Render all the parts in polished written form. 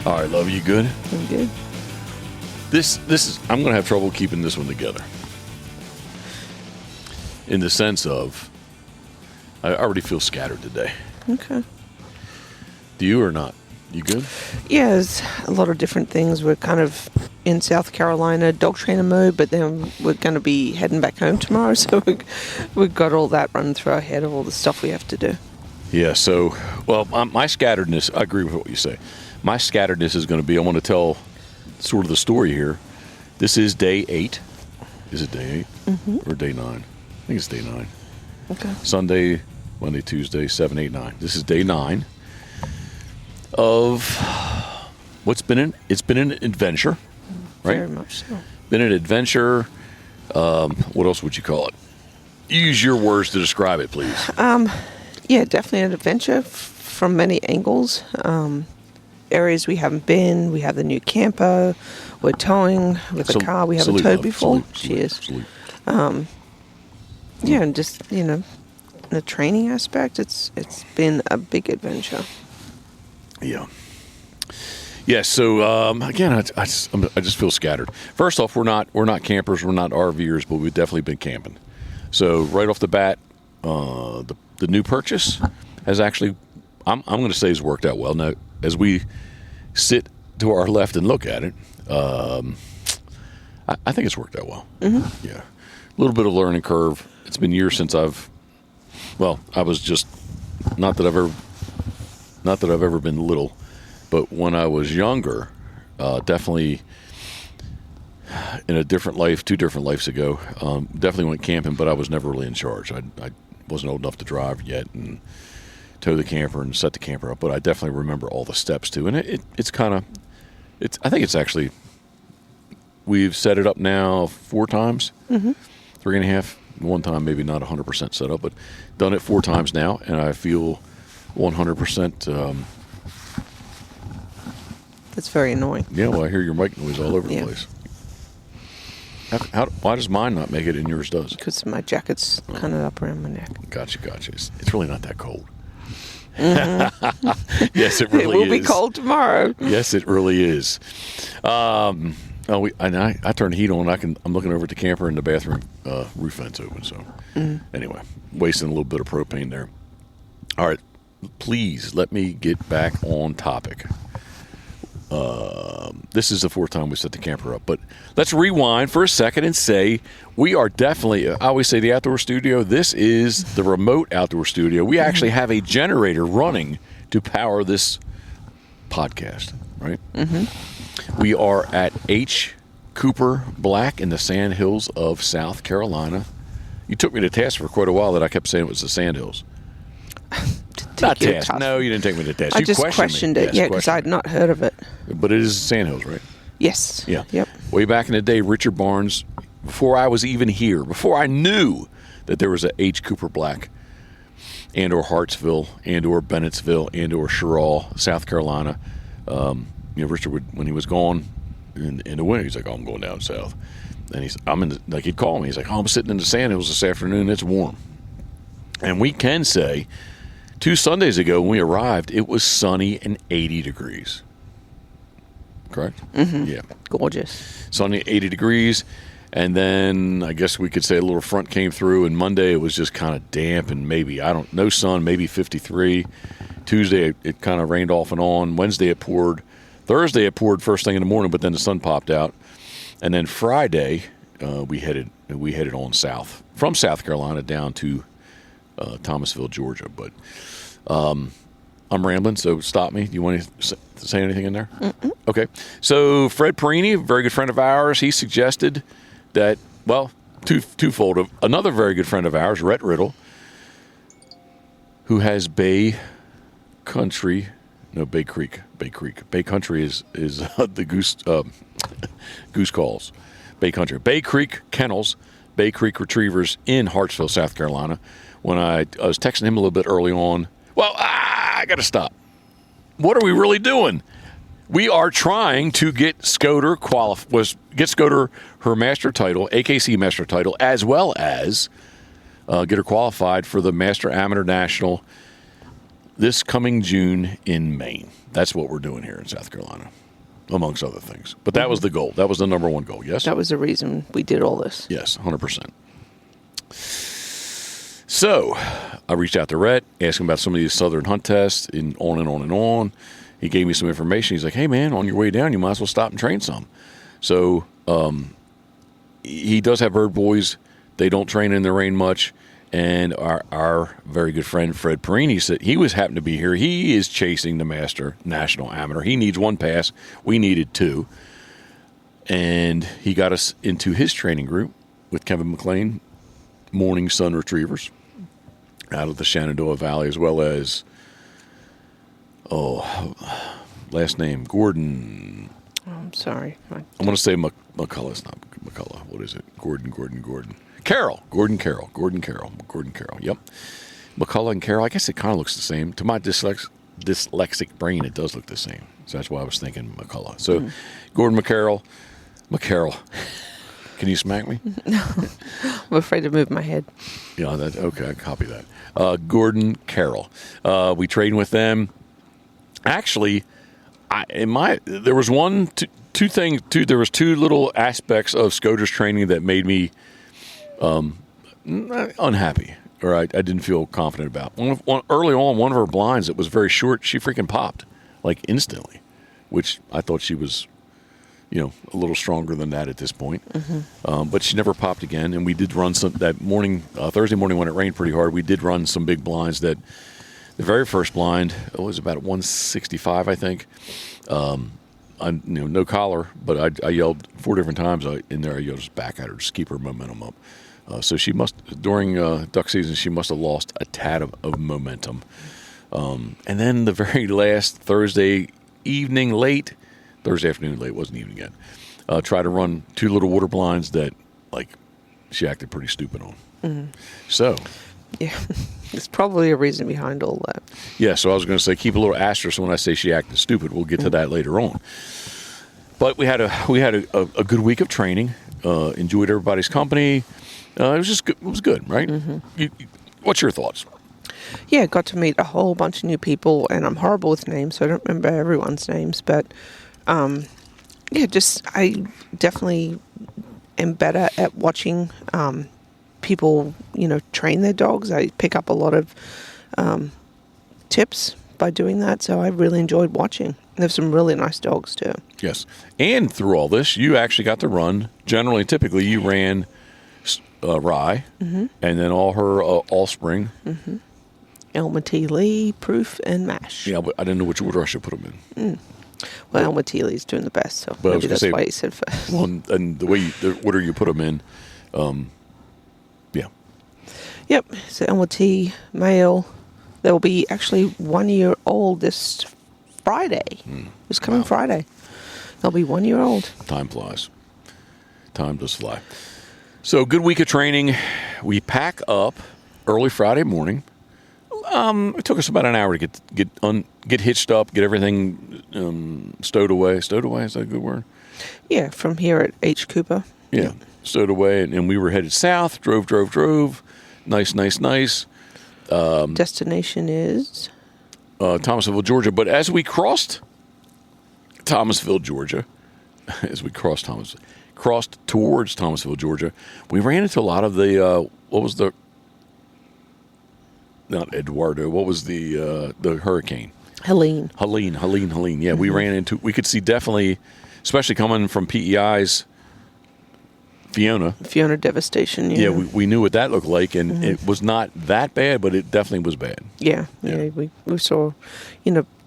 All right, love, you good? I'm good. This is, I'm going to have trouble keeping this one together. In the sense of, I already feel scattered today. Okay. Do you or not? You good? Yeah, there's a lot of different things. We're kind of in South Carolina dog trainer mode, but then we're going to be heading back home tomorrow, so we've got all that running through our head of all the stuff we have to do. Yeah, so, well, my scatteredness, I agree with what you say. My scatteredness is going to be, I want to tell sort of the story here. This is day 8. Is it day 8? Mm-hmm. Or day 9? I think it's day 9. Okay. Sunday, Monday, Tuesday, 7, 8, 9. This is day 9 of what's been it's been an adventure, right? Very much so. Been an adventure. What else would you call it? Use your words to describe it, please. Yeah, definitely an adventure from many angles. Areas we haven't been. We have the new camper. We're towing with a car we haven't towed before. Cheers. Yeah, and just, the training aspect, it's been a big adventure. Yeah. Yeah. So again, I just feel scattered. First off, we're not campers, we're not RVers, but we've definitely been camping. So right off the bat, the new purchase has actually, I'm going to say, has worked out well. Now, as we sit to our left and look at it, I think it's worked out well. Mm-hmm. Yeah. A little bit of learning curve. It's been years since I was just, not that I've ever been little, but when I was younger, definitely in a different life, 2 different lives ago, definitely went camping, but I was never really in charge. I wasn't old enough to drive yet and tow the camper and set the camper up, but I definitely remember all the steps too. And it's kind of, I think it's actually, we've set it up now 4 times, 3.5. One time maybe not 100% set up, but done it 4 times now, and I feel 100%. That's very annoying. Yeah, well, I hear your mic noise all over the place. Why does mine not make it and yours does? Because my jacket's kind of up around my neck. Gotcha. It's really not that cold. Mm-hmm. Yes, it really is. It will be cold tomorrow. Yes, it really is. I turned the heat on. I'm looking over at the camper and the bathroom roof vent's open. So anyway, wasting a little bit of propane there. All right, please let me get back on topic. This is the 4th time we set the camper up, but let's rewind for a second and say we are definitely, I always say the outdoor studio. This is the remote outdoor studio. We actually have a generator running to power this podcast, right? Mm-hmm. We are at H. Cooper Black in the Sand Hills of South Carolina. You took me to task for quite a while that I kept saying it was the Sand Hills. Not task. No, you didn't take me to task. I just questioned it. Yeah, because I'd not heard of it. But it is Sand Hills, right? Yes. Yeah. Yep. Way back in the day, Richard Barnes, before I was even here, before I knew that there was a H. Cooper Black and or Hartsville and or Bennettsville and or Sherall, South Carolina, Richard would, when he was gone in the winter, he's like, "Oh, I'm going down south." And he'd call me. He's like, "Oh, I'm sitting in the Sand Hills this afternoon. It's warm." And we can say 2 Sundays ago when we arrived, it was sunny and 80 degrees. Correct? Mm-hmm. Yeah. Gorgeous. Sunny, 80 degrees. And then I guess we could say a little front came through, and Monday it was just kind of damp and no sun, maybe 53. Tuesday it kind of rained off and on. Wednesday it poured. Thursday it poured first thing in the morning, but then the sun popped out. And then Friday we headed on south from South Carolina down to Thomasville, Georgia. But I'm rambling, so stop me. Do you want to say anything in there? Mm-mm. Okay. So Fred Perini, a very good friend of ours, he suggested that, well, twofold. Another very good friend of ours, Rhett Riddle, who has Bay Country. Bay Creek. Bay Country is the goose calls. Bay Country. Bay Creek Kennels, Bay Creek Retrievers in Hartsville, South Carolina. When I was texting him a little bit early on, well, I got to stop. What are we really doing? We are trying to get Scoter her master title, AKC master title, as well as get her qualified for the Master Amateur National this coming June in Maine. That's what we're doing here in South Carolina, amongst other things. But that was the goal. That was the number one goal, yes? That was the reason we did all this. Yes, 100%. So I reached out to Rhett, asked him about some of these southern hunt tests, and on and on and on. He gave me some information. He's like, hey, man, on your way down, you might as well stop and train some. So he does have bird boys. They don't train in the rain much. And our very good friend, Fred Perini, said he happened to be here. He is chasing the Master National Amateur. He needs one pass. We needed two. And he got us into his training group with Kevin McLean, Morning Sun Retrievers, out of the Shenandoah Valley, as well as, last name, Gordon. Oh, I'm sorry. I'm going to say McCullough. It's not McCullough. What is it? Gordon. Carroll. Gordon Carroll. Yep. McCullough and Carroll. I guess it kind of looks the same. To my dyslexic brain, it does look the same. So that's why I was thinking McCullough. So Gordon McCarroll. Can you smack me? No. I'm afraid to move my head. Yeah, okay, I copy that. Gordon Carroll. We trained with them. Actually, there was there was two little aspects of Scoter's training that made me unhappy, or I didn't feel confident about. Early on, one of her blinds that was very short, she freaking popped, like instantly, which I thought she was, a little stronger than that at this point. But she never popped again, and we did run some that morning, Thursday morning when it rained pretty hard. We did run some big blinds. That the very first blind was about 165, I think. No collar, but I yelled 4 different times in there. I yelled just back at her, just keep her momentum up. So she must, during duck season, she must have lost a tad of momentum. And then the very last Thursday afternoon late, it wasn't evening yet, try to run 2 little water blinds that, she acted pretty stupid on. So. Yeah, there's probably a reason behind all that. Yeah, so I was going to say keep a little asterisk when I say she acted stupid. We'll get to that later on. But we had a good week of training. Enjoyed everybody's company. It was just good. It was good, right? What's your thoughts? Yeah, got to meet a whole bunch of new people, and I'm horrible with names, so I don't remember everyone's names. But I definitely am better at watching people, train their dogs. I pick up a lot of tips by doing that, so I really enjoyed watching. They have some really nice dogs too. Yes, and through all this, you actually got to run. Typically, you ran Rye, and then all her offspring. Elma T. Lee, Proof, and Mash. Yeah, but I didn't know which order I should put them in. Well, Elma T. Lee's doing the best, so but maybe that's why you said first. Well, and the order you put them in, yeah. Yep, so Elma T. male. They'll be actually 1 year old this Friday. This coming Friday. They'll be 1 year old. Time flies. Time does fly. So, good week of training. We pack up early Friday morning. It took us about an hour to get hitched up, get everything stowed away. Stowed away, is that a good word? Yeah, from here at H. Cooper. Yeah, stowed away, and we were headed south. Drove. Nice. Destination is? Thomasville, Georgia. But as we crossed Thomasville, Georgia, crossed towards Thomasville, Georgia, we ran into a lot of the, not Eduardo, what was the hurricane? Helene. Yeah, we could see definitely, especially coming from PEI's Fiona devastation. Yeah, we knew what that looked like, and it was not that bad, but it definitely was bad. Yeah. We saw,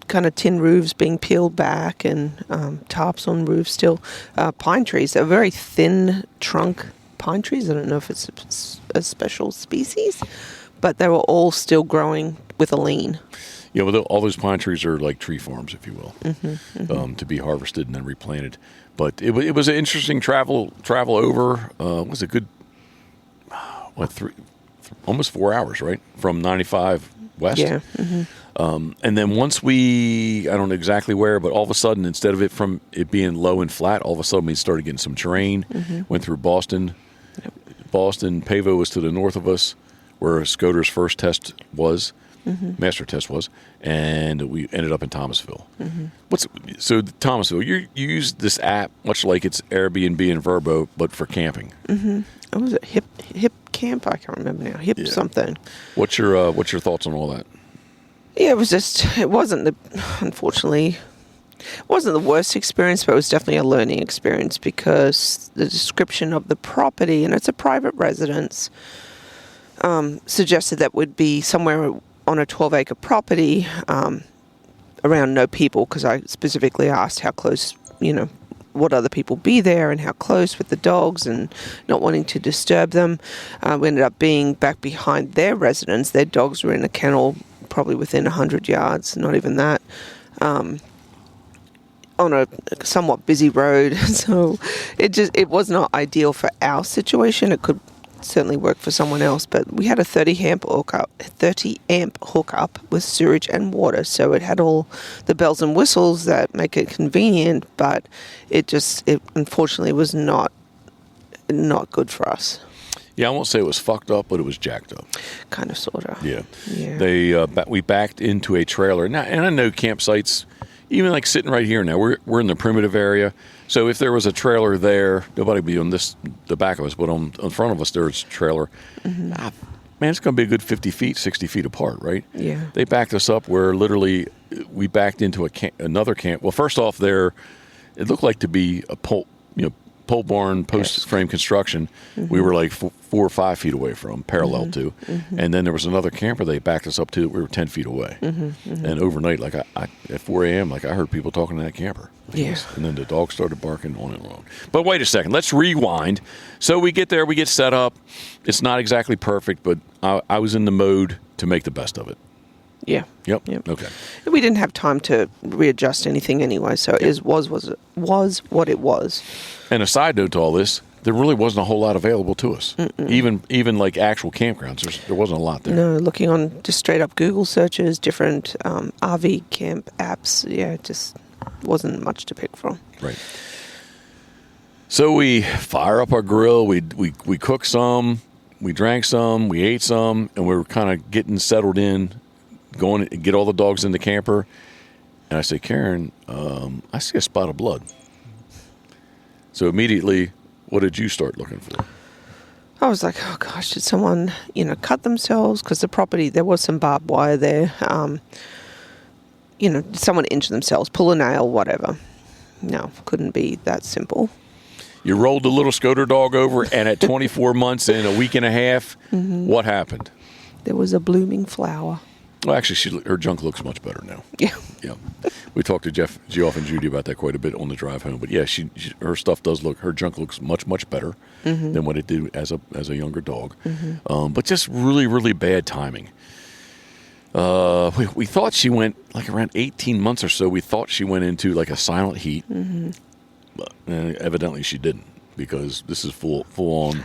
kind of tin roofs being peeled back and tops on roofs still. Pine trees, they're very thin trunk pine trees. I don't know if it's a special species, but they were all still growing with a lean. Yeah, well, all those pine trees are like tree farms, if you will, to be harvested and then replanted. But it was an interesting travel over. It was a good, almost 4 hours, right? From 95 west. Yeah. And then once I don't know exactly where, but all of a sudden, instead of it being low and flat, all of a sudden we started getting some terrain. Went through Boston. Boston, Pavo was to the north of us, where Scoter's first test was. master test was, and we ended up in Thomasville. So Thomasville, you use this app much like it's Airbnb and Vrbo, but for camping. What was it? Hip camp? I can't remember now. Hip something. What's your thoughts on all that? Yeah, it wasn't unfortunately, it wasn't the worst experience, but it was definitely a learning experience because the description of the property, and it's a private residence, suggested that would be somewhere on a 12-acre property around no people, because I specifically asked how close, would other people be there and how close with the dogs, and not wanting to disturb them. We ended up being back behind their residence. Their dogs were in a kennel probably within 100 yards, not even that, on a somewhat busy road. So it was not ideal for our situation. It could certainly work for someone else, but we had a 30 amp hookup with sewage and water, so it had all the bells and whistles that make it convenient, but it unfortunately was not good for us. Yeah, I won't say it was fucked up, but it was jacked up. Kind of, sort of. Yeah. We backed into a trailer. Now, and I know campsites, even like sitting right here now, we're in the primitive area. So if there was a trailer there, nobody would be on the back of us, but on front of us there's a trailer. Man, it's going to be a good 50 feet, 60 feet apart, right? Yeah. They backed us up where literally we backed into another camp. Well, first off, it looked like to be a pole barn, post frame construction. We were like 4 or 5 feet away from, parallel to, and then there was another camper they backed us up to. We were 10 feet away, and overnight, like I at 4 a.m., like I heard people talking to that camper. Yeah. And then the dog started barking on and on. But wait a second, let's rewind. So we get there, we get set up. It's not exactly perfect, but I was in the mode to make the best of it. Yeah. Yep. Okay. We didn't have time to readjust anything anyway, so it was what it was. And a side note to all this, there really wasn't a whole lot available to us. Even like actual campgrounds, there wasn't a lot there. No, looking on just straight up Google searches, different RV camp apps, it just wasn't much to pick from. Right. So we fire up our grill, we cook some, we drank some, we ate some, and we were kind of getting settled in, going to get all the dogs in the camper. And I say, Karen, I see a spot of blood. So immediately, what did you start looking for? I was like, oh gosh, did someone, cut themselves? Because the property, there was some barbed wire there. Did someone injure themselves, pull a nail, whatever. No, couldn't be that simple. You rolled the little Scoter dog over, and at 24 months and a week and a half, what happened? There was a blooming flower. Well, actually, her junk looks much better now. Yeah. Yeah. We talked to Geoff and Judy about that quite a bit on the drive home. But yeah, her stuff does her junk looks much, much better than what it did as a younger dog. But just really, really bad timing. We thought she went, like around 18 months or so, we thought she went into like a silent heat. But evidently she didn't, because this is full on.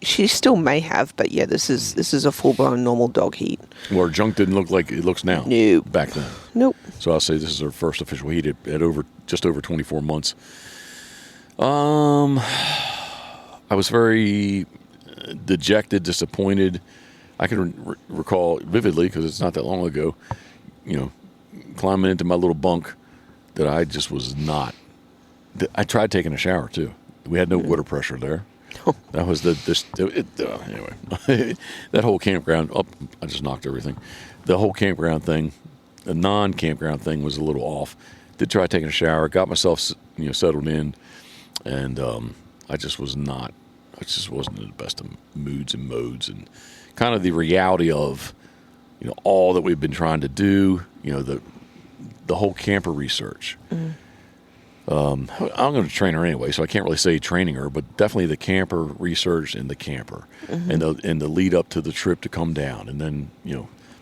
She still may have, but yeah, this is a full blown normal dog heat. Well, her junk didn't look like it looks now. No. Back then. Nope. So I'll say this is her first official heat at just over 24 months. I was very dejected, disappointed. I can recall vividly, because it's not that long ago, climbing into my little bunk, that I just was not. I tried taking a shower too. We had no water pressure there. That was anyway. That whole campground. I just knocked everything. The whole campground thing, the non-campground thing, was a little off. Did try taking a shower. Got myself settled in, and I just wasn't in the best of moods and modes, and kind of the reality of all that we've been trying to do. The whole camper research. I'm going to train her anyway, so I can't really say training her, but definitely the camper research and the camper, and the lead up to the trip to come down, and then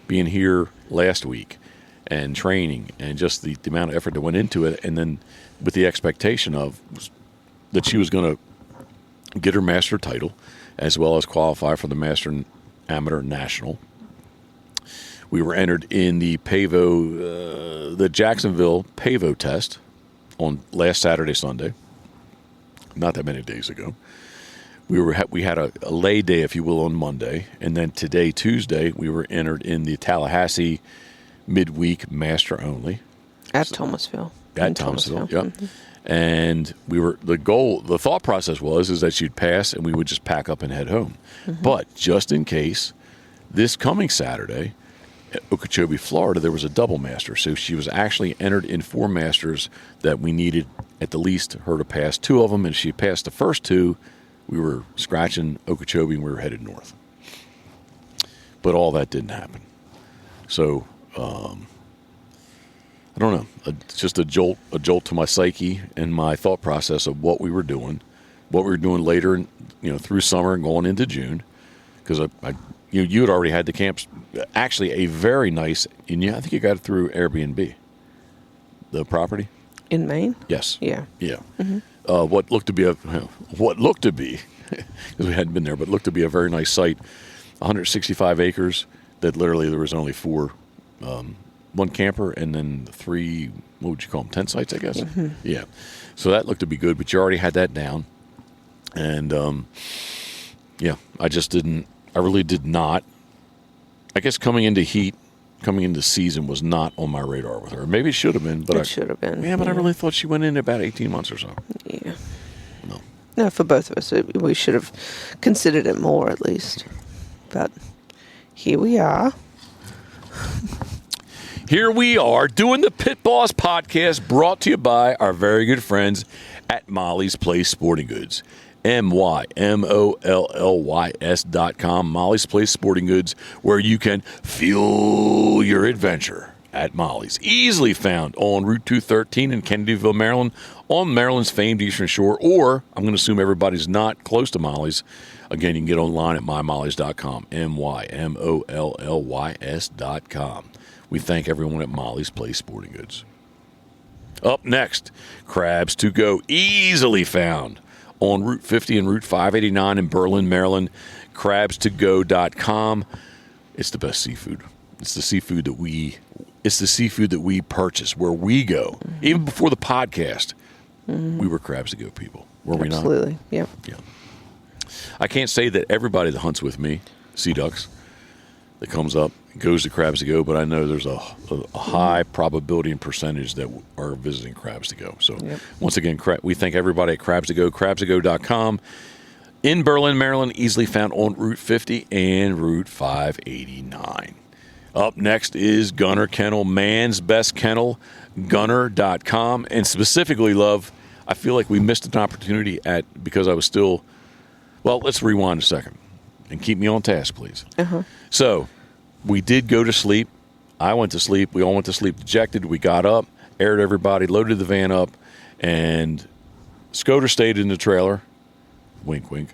being here last week and training, and just the amount of effort that went into it, and then with the expectation of that she was going to get her master title as well as qualify for the Master Amateur National. We were entered in the the Jacksonville Pavo test on last Saturday, Sunday, not that many days ago. we had a lay day, if you will, on Monday, and then today, Tuesday, we were entered in the Tallahassee midweek master only At Thomasville. at In Thomasville. Yep. Mhm. And the thought process is that she'd pass and we would just pack up and head home. But just in case, this coming Saturday at Okeechobee, Florida, there was a double master. So she was actually entered in 4 masters that we needed at the least her to pass 2 of them. And if she passed the first 2, we were scratching Okeechobee and we were headed north. But all that didn't happen. So, I don't know. It's just a jolt to my psyche and my thought process of what we were doing later, through summer and going into June, because you had already had the camps. Actually, a very nice, and I think you got it through Airbnb. The property In Maine? yes, Yeah. yeah. What looked to be because we hadn't been there, but looked to be a very nice site. 165 acres. That literally there was only 4. 1 camper and then 3, what would you call them, tent sites, I guess? Yeah. So that looked to be good, but you already had that down. And, I really did not. I guess coming into season was not on my radar with her. Maybe it should have been. But It should have been. Yeah, but I really thought she went in about 18 months or so. Yeah. No. No, for both of us, we should have considered it more at least. But here we are. Here we are doing the Pit Boss podcast, brought to you by our very good friends at Molly's Place Sporting Goods. MYMOLLYS.com. Molly's Place Sporting Goods, where you can fuel your adventure at Molly's. Easily found on Route 213 in Kennedyville, Maryland, on Maryland's famed Eastern Shore, or I'm going to assume everybody's not close to Molly's. Again, you can get online at mymollys.com, MYMOLLYS.com. We thank everyone at Molly's Place Sporting Goods. Up next, Crabs to Go, easily found on Route 50 and Route 589 in Berlin, Maryland. Crabstogo.com. It's the best seafood. It's the seafood that we purchase where we go. Even before the podcast, we were Crabs to Go people. Were we not? Absolutely. Yep. Yeah. I can't say that everybody that hunts with me, sea ducks, that comes up goes to Crabs to Go, but I know there's a high probability and percentage that are visiting Crabs to Go. So once again, we thank everybody at Crabs to Go, crabstogo.com. In Berlin, Maryland, easily found on Route 50 and Route 589. Up next is Gunner Kennel, man's best kennel, gunner.com. And specifically, love, I feel like we missed an opportunity because I was still, well, let's rewind a second and keep me on task, please. So we did go to sleep. I went to sleep. We all went to sleep dejected. We got up, aired everybody, loaded the van up, and Scoter stayed in the trailer. Wink, wink.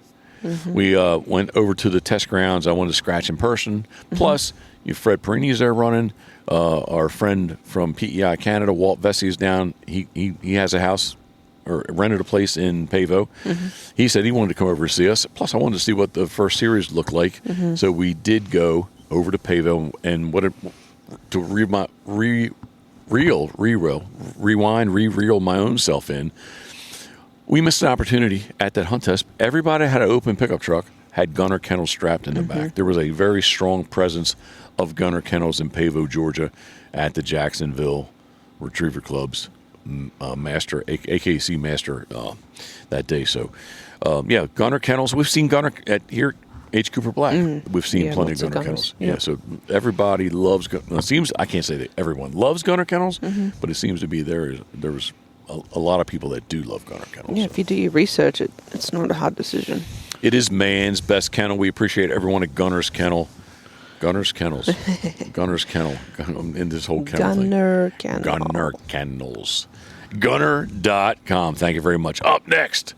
We went over to the test grounds. I wanted to scratch in person. Plus, Fred Perini's there running. Our friend from PEI Canada, Walt Vesey, is down. He has a house or rented a place in Pavo. He said he wanted to come over to see us. Plus, I wanted to see what the first series looked like. So we did go over to Pavo and re-reel my own self in. We missed an opportunity at that hunt test. Everybody had an open pickup truck, had Gunner Kennels strapped in the back. There was a very strong presence of Gunner Kennels in Pavo, Georgia, at the Jacksonville Retriever Club's AKC Master that day. So, Gunner Kennels. We've seen Gunner at here. H. Cooper Black. We've seen plenty of Gunner Kennels. Yeah, so everybody loves. It seems I can't say that everyone loves Gunner Kennels, but it seems to be there was a lot of people that do love Gunner Kennels. Yeah, if you do your research, it's not a hard decision. It is man's best kennel. We appreciate everyone at Gunner's Kennel. Gunner's Kennels. Gunner's Kennel. In this whole kennel Gunner thing. Kennel. Gunner Kennels. Gunner.com. Thank you very much. Up next,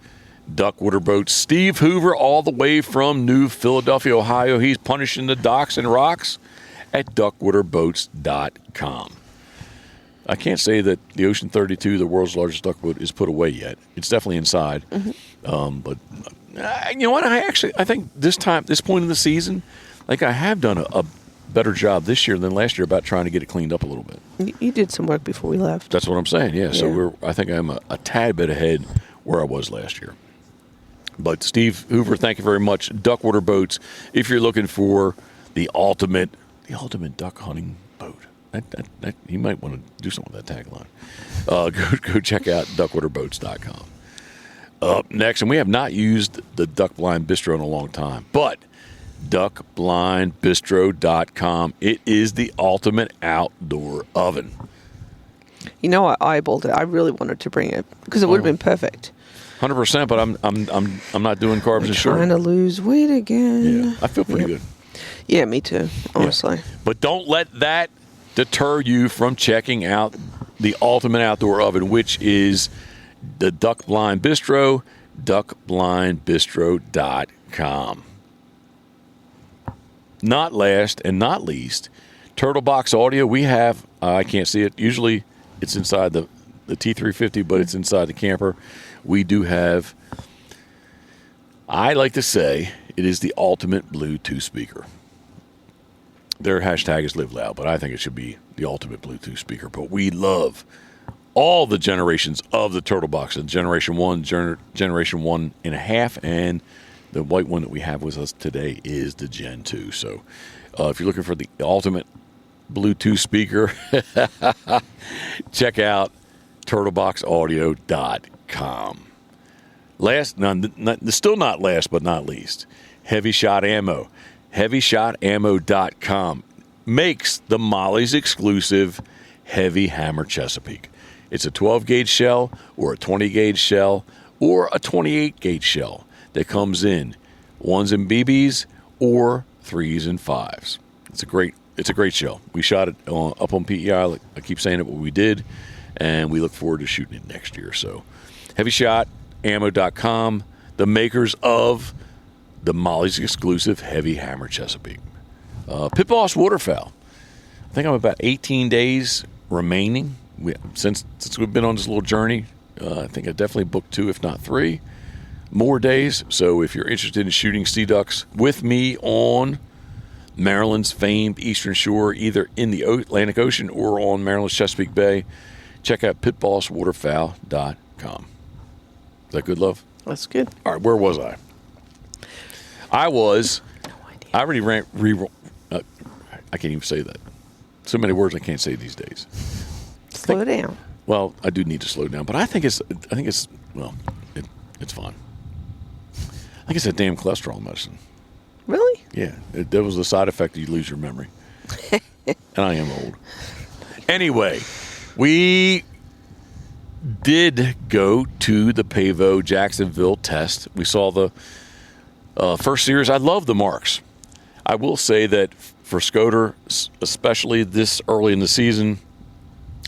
Duckwater Boats. Steve Hoover, all the way from New Philadelphia, Ohio. He's punishing the docks and rocks at duckwaterboats.com. I can't say that the Ocean 32, the world's largest duckboat, is put away yet. It's definitely inside. But you know what? I think this point in the season, like I have done a better job this year than last year about trying to get it cleaned up a little bit. You did some work before we left. That's what I'm saying. Yeah. So I think I'm a tad bit ahead where I was last year. But Steve Hoover, thank you very much. Duckwater Boats. If you're looking for the ultimate duck hunting boat, that you might want to do something with that tagline. Go check out duckwaterboats.com. Up next, and we have not used the Duck Blind Bistro in a long time, but duckblindbistro.com. It is the ultimate outdoor oven. You know, I eyeballed it. I really wanted to bring it because it would have been perfect. 100%, but I'm not doing carbs and sugar. Trying to lose weight again. Yeah, I feel pretty good. Yeah, me too, honestly. Yeah. But don't let that deter you from checking out the ultimate outdoor oven, which is the Duck Blind Bistro, duckblindbistro.com. Not last and not least, Turtle Box Audio. We have, I can't see it. Usually it's inside the T350, but it's inside the camper. We do have, I like to say, it is the ultimate Bluetooth speaker. Their hashtag is Live Loud, but I think it should be the ultimate Bluetooth speaker. But we love all the generations of the Turtle Box. Generation 1, Generation 1.5, and the white one that we have with us today is the Gen 2. So if you're looking for the ultimate Bluetooth speaker, check out turtleboxaudio.com. Still not last but not least, Heavy Shot Ammo. HeavyShotAmmo.com makes the Molly's exclusive Heavy Hammer Chesapeake. It's a 12-gauge shell or a 20-gauge shell or a 28-gauge shell that comes in 1s and BBs or 3s and 5s. It's a great shell. We shot it up on PEI. I keep saying it, but we did, and we look forward to shooting it next year. So HeavyShotAmmo.com, the makers of the Molly's exclusive Heavy Hammer Chesapeake. Pitboss Waterfowl. I think I'm about 18 days remaining. Since we've been on this little journey, I think I definitely booked 2, if not 3 more days. So if you're interested in shooting sea ducks with me on Maryland's famed Eastern Shore, either in the Atlantic Ocean or on Maryland's Chesapeake Bay, check out pitbosswaterfowl.com. Is that good, love? That's good. All right, where was I? I already ran. I can't even say that. So many words I can't say these days. Slow down. Well, I do need to slow down, but I think it's fine. I think it's that damn cholesterol medicine. Really? Yeah, that was the side effect that you lose your memory. And I am old. Anyway, we did go to the Pavo Jacksonville test. We saw the first series. I love the marks. I will say that for Scoter, especially this early in the season,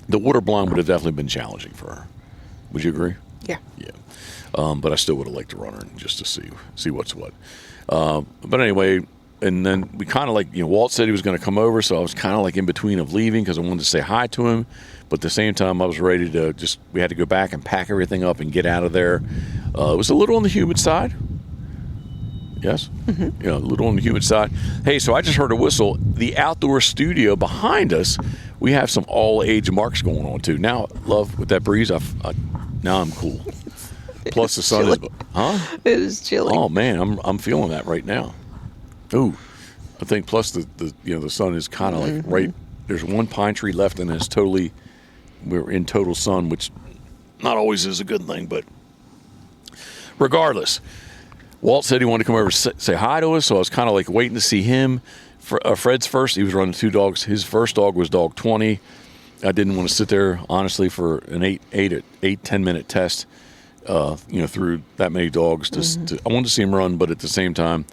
the water blind would have definitely been challenging for her. Would you agree? Yeah. Yeah. But I still would have liked to run her just to see what's what. But anyway, and then we kind of Walt said he was going to come over, so I was kind of in between of leaving because I wanted to say hi to him. But at the same time, I was ready to we had to go back and pack everything up and get out of there. It was a little on the humid side. Yes? Mm-hmm. A little on the humid side. Hey, so I just heard a whistle. The outdoor studio behind us, we have some all-age marks going on, too. Now, love, with that breeze, now I'm cool. Plus the sun is... Huh? It is chilly. Oh, man, I'm feeling that right now. Ooh. I think plus the sun is kind of right... There's one pine tree left, and we're in total sun, which not always is a good thing, but regardless... Walt said he wanted to come over and say hi to us, so I was kind of waiting to see him. Fred's first, he was running 2 dogs. His first dog was dog 20. I didn't want to sit there, honestly, for an 10-minute test, through that many dogs. I wanted to see him run, but at the same time,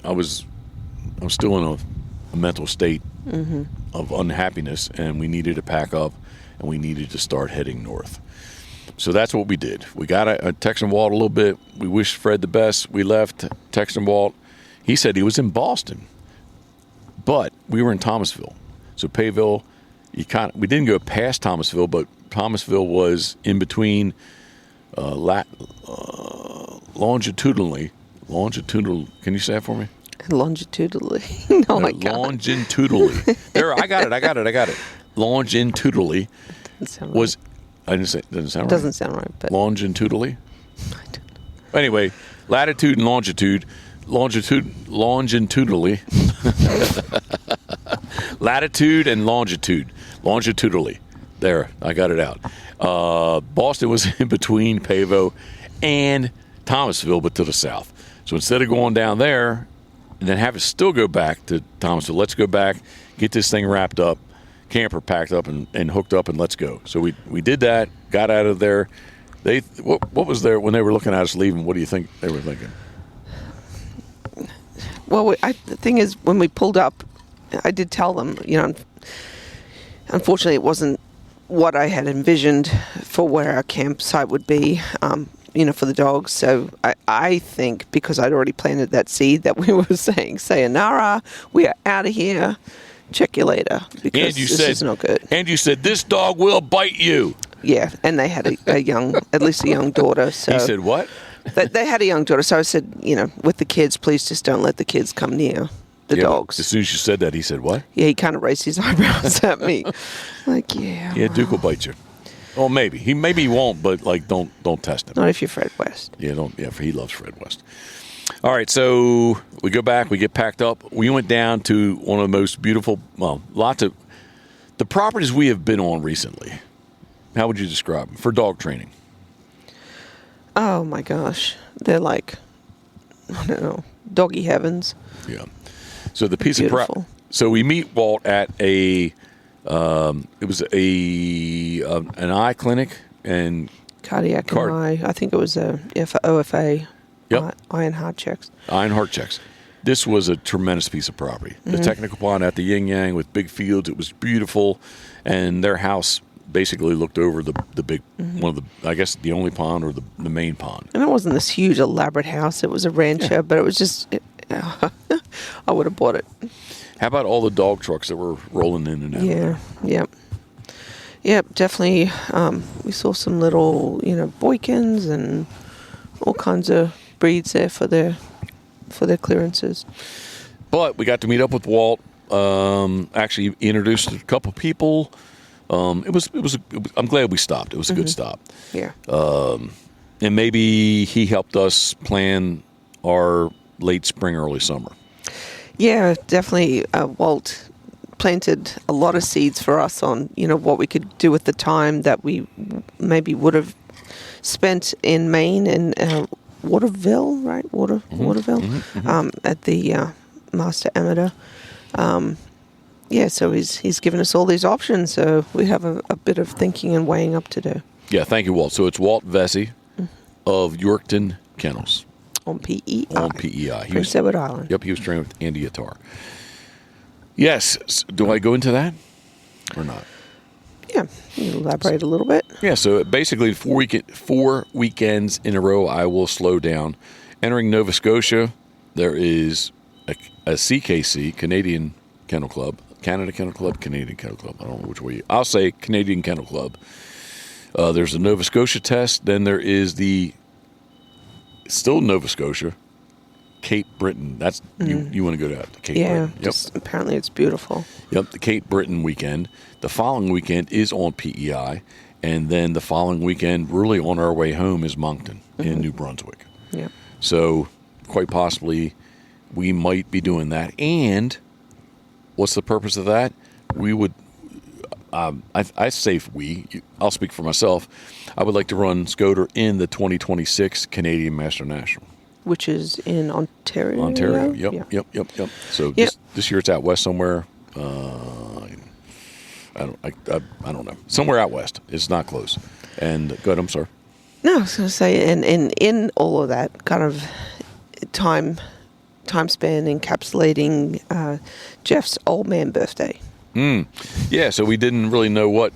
I was still in a mental state of unhappiness, and we needed to pack up, and we needed to start heading north. So that's what we did. We got a texting Walt a little bit. We wished Fred the best. We left, texting Walt. He said he was in Boston, but we were in Thomasville. So Payville, we didn't go past Thomasville, but Thomasville was in between longitudinally. Can you say that for me? Longitudinally. No, I can't. Longitudinally. There, I got it. Longitudinally was... I didn't say it doesn't sound right. Doesn't sound right, but longitudinally. I don't know. Anyway, latitude and longitudinally. Latitude and longitudinally. There, I got it out. Boston was in between Pavo and Thomasville, but to the south. So instead of going down there and then have it still go back to Thomasville, let's go back, get this thing wrapped up, camper packed up and hooked up, and let's go. So we did that, got out of there. What was there when they were looking at us leaving? What do you think they were thinking? Well, the thing is, when we pulled up, I did tell them, unfortunately it wasn't what I had envisioned for where our campsite would be, for the dogs. So I think because I'd already planted that seed that we were saying, sayonara, we are out of here, check you later, because this is not good. And you said, this dog will bite you. Yeah, and they had at least a young daughter. So he said what? They had a young daughter, so I said, with the kids, please just don't let the kids come near the dogs. As soon as you said that, he said what? Yeah, he kind of raised his eyebrows at me. Like, yeah. Yeah, Duke will bite you. Well, maybe. He won't, but don't test him. Not if you're Fred West. Yeah, he loves Fred West. All right, so we go back, we get packed up. We went down to one of the most beautiful, lots of the properties we have been on recently. How would you describe them for dog training? Oh my gosh. They're like, I don't know, doggy heavens. Yeah. So the piece beautiful. of so we meet Walt at it was an eye clinic and cardiac and eye. I think it was for OFA. Yep. Eye and heart checks. Eye and heart checks. This was a tremendous piece of property. The technical pond at the Yin Yang with big fields. It was beautiful, and their house basically looked over the big one of the, I guess, the only pond or the main pond. And it wasn't this huge elaborate house. It was a rancher, but it was just I would have bought it. How about all the dog trucks that were rolling in and out? Yeah, yep, definitely. We saw some little, Boykins and all kinds of breeds there for their clearances. But we got to meet up with Walt. Actually, introduced a couple people. I'm glad we stopped. It was a good stop. Yeah. And maybe he helped us plan our late spring, early summer. Yeah, definitely. Walt planted a lot of seeds for us on, what we could do with the time that we maybe would have spent in Maine and Waterville, right? Waterville, at the Master Amateur. So he's given us all these options, so we have a bit of thinking and weighing up to do. Yeah, thank you, Walt. So it's Walt Vesey of Yorkton Kennels. On PEI. On PEI. Prince Edward Island. Yep, he was trained with Andy Attar. Yes. Do I go into that or not? Yeah, you elaborate a little bit. Yeah, so basically 4 weekends in a row, I will slow down. Entering Nova Scotia, there is a CKC, Canadian Kennel Club, Canada Kennel Club, Canadian Kennel Club. I don't know which way. I'll say Canadian Kennel Club. There's a Nova Scotia test. Then there is still Nova Scotia, Cape Breton. That's you want to go to Cape Breton. Yep. Apparently it's beautiful. Yep, the Cape Breton weekend. The following weekend is on PEI, and then the following weekend, really on our way home, is Moncton in New Brunswick. Yeah. So quite possibly we might be doing that. And what's the purpose of that? We would, I say I'll speak for myself. I would like to run Scoter in the 2026 Canadian Master National. Which is in Ontario? Ontario, yep. So this year it's out west somewhere. I don't know. Somewhere out west. It's not close. And go ahead, I'm sorry. No, I was going to say, and in all of that kind of time span encapsulating Jeff's old man birthday. Yeah, so we didn't really know what.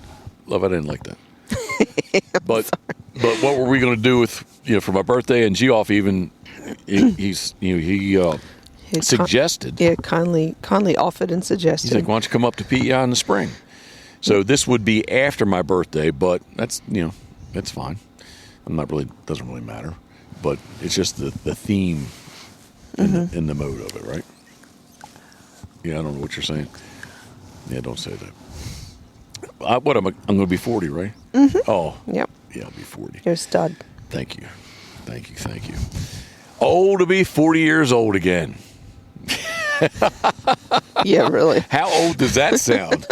Love, I didn't like that. But what were we going to do with for my birthday and Geoff even he suggested. Kindly offered and suggested. He's like, why don't you come up to PEI in the spring? So this would be after my birthday, but that's that's fine. Doesn't really matter. But it's just the theme in the mode of it, right? Yeah, I don't know what you're saying. Yeah, don't say that. I'm going to be 40, right? Mm-hmm. Oh. Yep. Yeah, I'll be 40. You're a stud. Thank you. Thank you. Oh, to be 40 years old again. Yeah, really. How old does that sound?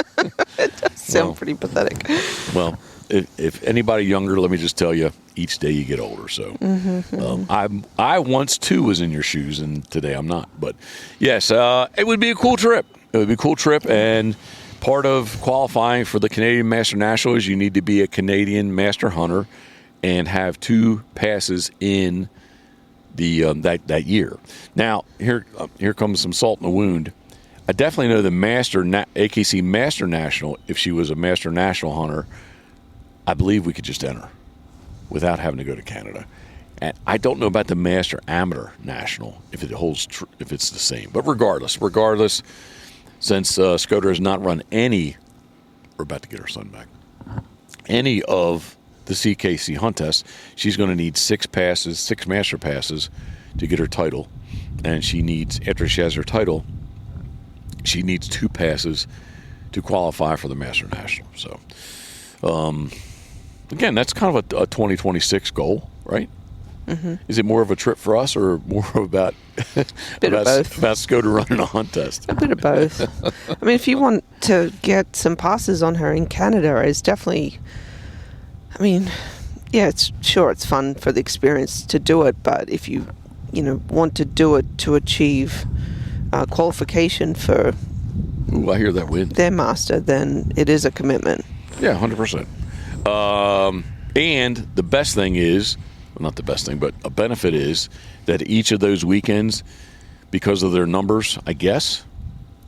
It does sound pretty pathetic. Well, if anybody younger, let me just tell you, each day you get older. So I once too was in your shoes, and today I'm not. But yes, it would be a cool trip. And part of qualifying for the Canadian Master National is you need to be a Canadian Master Hunter and have 2 passes in the that year. Now here comes some salt in the wound. I definitely know the AKC Master National. If she was a Master National hunter, I believe we could just enter without having to go to Canada. And I don't know about the Master Amateur National if it holds if it's the same. But regardless, since Scoter has not run any, we're about to get her son back, any of the CKC hunt tests, she's going to need 6 master passes to get her title. And she needs, after she has her title, she needs 2 passes to qualify for the Master National. So, again, that's kind of a 2026 goal, right? Mm-hmm. Is it more of a trip for us or more about about Scoter running a hunt test? A bit of both. I mean, if you want to get some passes on her in Canada, it's definitely, I mean, yeah, it's fun for the experience to do it, but if you want to do it to achieve qualification for I hear that wind. Their master, then it is a commitment. Yeah, 100%. And the best thing is, well, not the best thing, but a benefit is that each of those weekends, because of their numbers, I guess,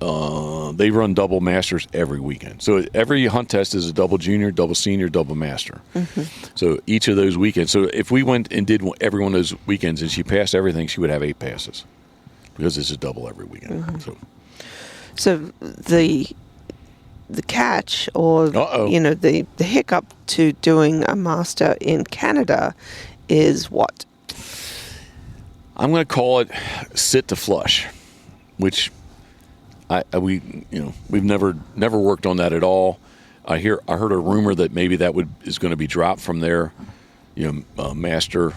they run double masters every weekend. So every hunt test is a double junior, double senior, double master. Mm-hmm. So each of those weekends. So if we went and did every one of those weekends and she passed everything, she would have 8 passes because it's a double every weekend. Mm-hmm. So the catch or the hiccup to doing a master in Canada is what? I'm going to call it sit to flush, which we've never worked on that at all. I heard a rumor that maybe that is going to be dropped from their master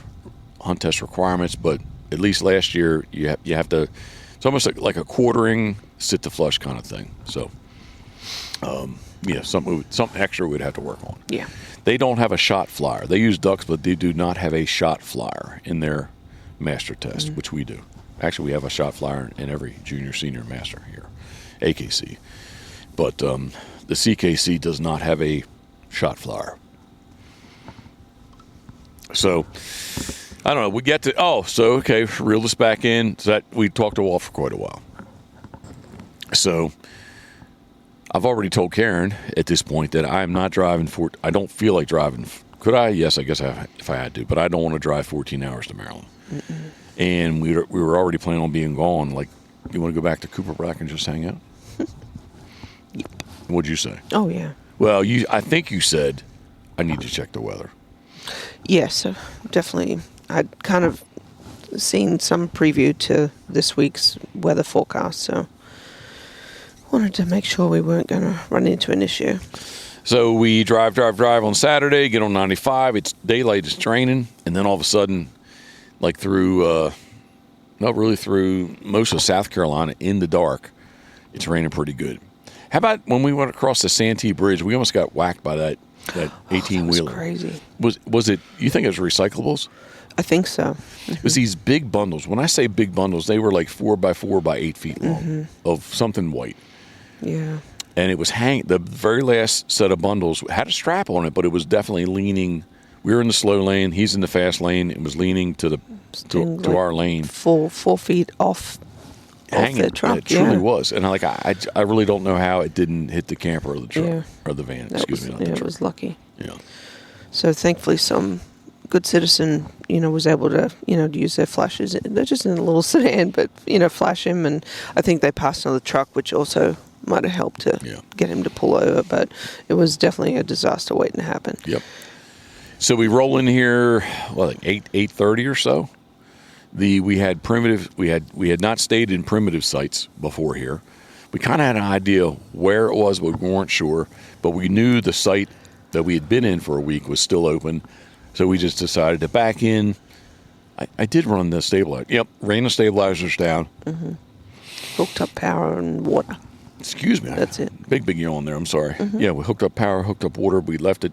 hunt test requirements, but at least last year you have to. It's almost like a quartering sit to flush kind of thing. So, something extra we'd have to work on. Yeah. They don't have a shot flyer. They use ducks, but they do not have a shot flyer in their master test, which we do. Actually, we have a shot flyer in every junior, senior, master here, AKC. But the CKC does not have a shot flyer. So, I don't know. We get to, reel this back in. So that we talked to Walt for quite a while. So, I've already told Karen at this point that I am not driving I don't feel like driving. Could I? Yes, I guess if I had to, but I don't want to drive 14 hours to Maryland. Mm-mm. And we were already planning on being gone. Like, you want to go back to Cooper Brack and just hang out? Yep. What'd you say? Oh, yeah. Well, I think you said I need to check the weather. Yes, definitely. I'd kind of seen some preview to this week's weather forecast, so wanted to make sure we weren't going to run into an issue. So we drive on Saturday, get on 95. It's daylight, it's raining, and then all of a sudden, like through most of South Carolina in the dark, it's raining pretty good. How about when we went across the Santee Bridge? We almost got whacked by that 18-wheeler. That was crazy. Was it? You think it was recyclables? I think so. Mm-hmm. It was these big bundles. When I say big bundles, they were like 4x4 by 8 feet long of something white. Yeah. And it was the very last set of bundles had a strap on it, but it was definitely leaning. We were in the slow lane. He's in the fast lane. It was leaning to our lane. 4 feet off the truck. It truly was. And I really don't know how it didn't hit the camper or the truck or the van. It was lucky. Yeah. So thankfully some good citizen, was able to, use their flashes. They're just in a little sedan, but, flash him. And I think they passed on the truck, which also might have helped to get him to pull over. But it was definitely a disaster waiting to happen. Yep. So we roll in here, like 8:30 or so. We had not stayed in primitive sites before here. We kind of had an idea where it was, but we weren't sure. But we knew the site that we had been in for a week was still open. So we just decided to back in, I did run the stabilizer. Yep, ran the stabilizers down. Hooked up power and water. Excuse me. That's it. Big yawn there. I'm sorry. Yeah, we hooked up power, hooked up water. We left it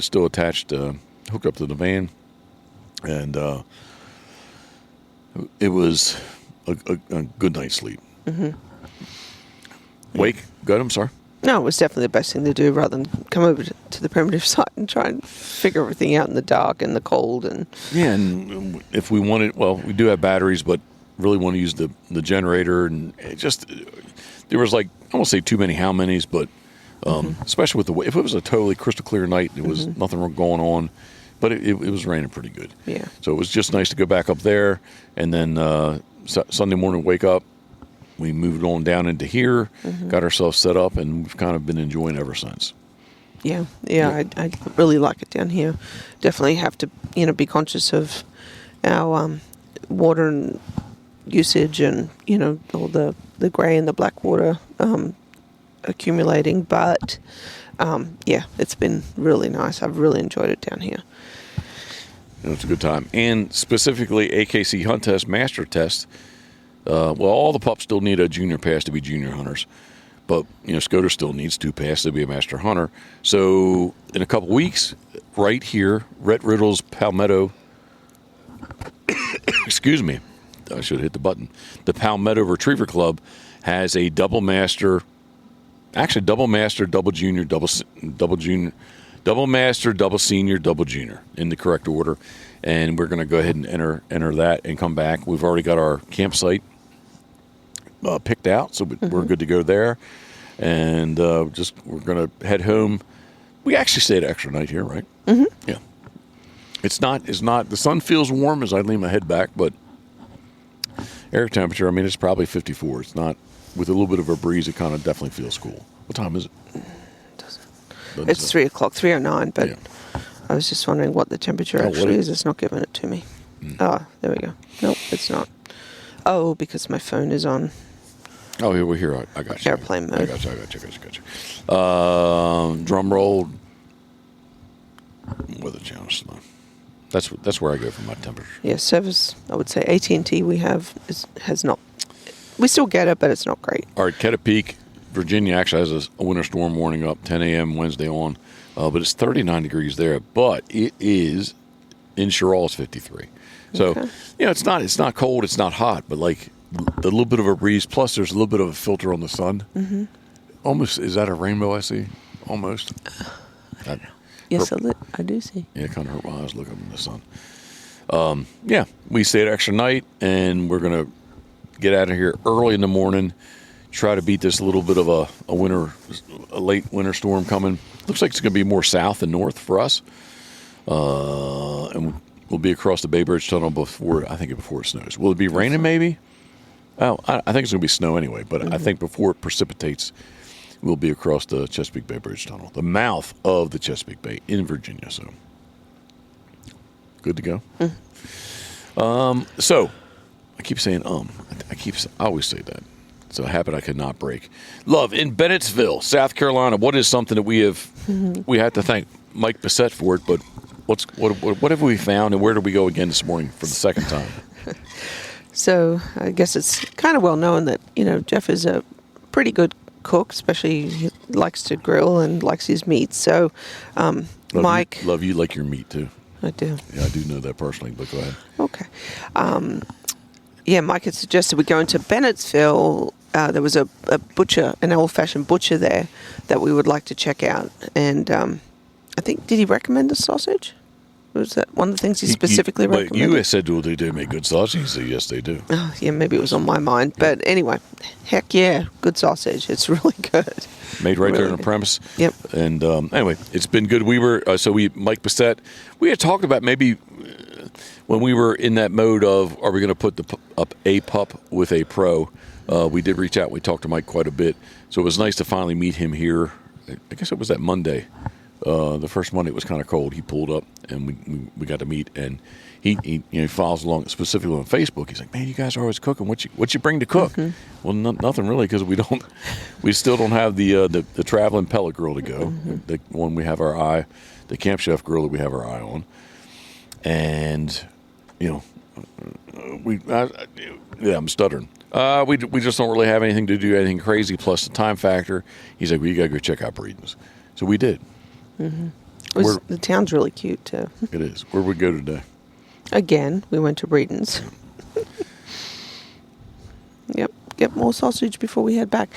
still attached, hooked up to the van, and it was a good night's sleep. Wake? Good. I'm sorry. No, it was definitely the best thing to do rather than come over to the primitive site and try and figure everything out in the dark and the cold. And yeah, and if we wanted, well, we do have batteries, but really want to use the generator. And it just, there was like, I won't say too many how many's, but especially with if it was a totally crystal clear night, there was nothing going on, but it was raining pretty good. Yeah. So it was just nice to go back up there. And then Sunday morning, wake up. We moved on down into here, got ourselves set up, and we've kind of been enjoying ever since. Yeah. I really like it down here. Definitely have to, be conscious of our water and usage and, all the grey and the black water accumulating. But, it's been really nice. I've really enjoyed it down here. It's a good time. And specifically, AKC Hunt Test, Master Test. All the pups still need a junior pass to be junior hunters, but Scoter still needs 2 passes to be a master hunter. So in a couple weeks, right here, Rhett Riddle's Palmetto. Excuse me, I should have hit the button. The Palmetto Retriever Club has a double master, double junior, double junior, double master, double senior, double junior in the correct order. And we're going to go ahead and enter that and come back. We've already got our campsite picked out, so we're good to go there. And we're going to head home. We actually stayed an extra night here, right? Yeah. It's not, the sun feels warm as I lean my head back, but air temperature, it's probably 54. It's not, with a little bit of a breeze, it kind of definitely feels cool. What time is it? It's 3 o'clock, 3:09, but yeah. I was just wondering what the temperature actually is. It's not giving it to me. Oh, there we go. Nope, it's not. Oh, because my phone is on. Oh, here we're here. I got you. Airplane mode. I got you. Drum roll. Weather channel. That's where I go for my temperature. Yeah, service. I would say AT&T we have has not. We still get it, but it's not great. All right, Chesapeake, Virginia actually has a winter storm warning up 10 a.m. Wednesday on, but it's 39 degrees there. But it is in Sherall, it's 53. So okay. It's not cold, it's not hot, but like the little bit of a breeze. Plus, there's a little bit of a filter on the sun. Almost, is that a rainbow I see? Almost. I don't know. Yes, I do see. Yeah, it kind of hurt my eyes looking in the sun. We stayed an extra night, and we're gonna get out of here early in the morning. Try to beat this little bit of a late winter storm coming. Looks like it's going to be more south than north for us. And we'll be across the Bay Bridge Tunnel before it snows. Will it be raining maybe? Oh, I think it's going to be snow anyway, but I think before it precipitates, we'll be across the Chesapeake Bay Bridge Tunnel, the mouth of the Chesapeake Bay in Virginia. So, good to go. So, I keep saying I always say that. It's a habit I could not break. Love, in Bennettsville, South Carolina, what is something that we have to thank Mike Bissett for it, but what have we found, and where did we go again this morning for the second time? So I guess it's kind of well known that, Jeff is a pretty good cook, especially he likes to grill and likes his meat. So Mike... Love you like your meat, too. I do. Yeah, I do know that personally, but go ahead. Okay. Mike had suggested we go into Bennettsville. There was a butcher, an old-fashioned butcher there that we would like to check out. And I think, did he recommend the sausage? Was that one of the things he specifically recommended? You said, well, they do make good sausage. He said, yes, they do. Oh, yeah, maybe it was on my mind. But anyway, heck yeah, good sausage. It's really good. Made right there on the premise. Yep. And anyway, it's been good. We were, Mike Bissett, we had talked about maybe when we were in that mode of, are we going to put up a pup with a pro? We did reach out. We talked to Mike quite a bit. So it was nice to finally meet him here. I guess it was that Monday. The first Monday it was kind of cold. He pulled up and we got to meet, and he follows along specifically on Facebook. He's like, man, you guys are always cooking. What you bring to cook? Well, nothing really, because we still don't have the traveling pellet grill to go. The one we have our eye, the Camp Chef grill that we have our eye on, and I'm stuttering. We just don't really have anything to do, anything crazy. Plus the time factor. He's like, well, you got to go check out Breedens. So we did. The town's really cute too. It is. Where we go today? Again, we went to Breedens. Yep. Get more sausage before we head back.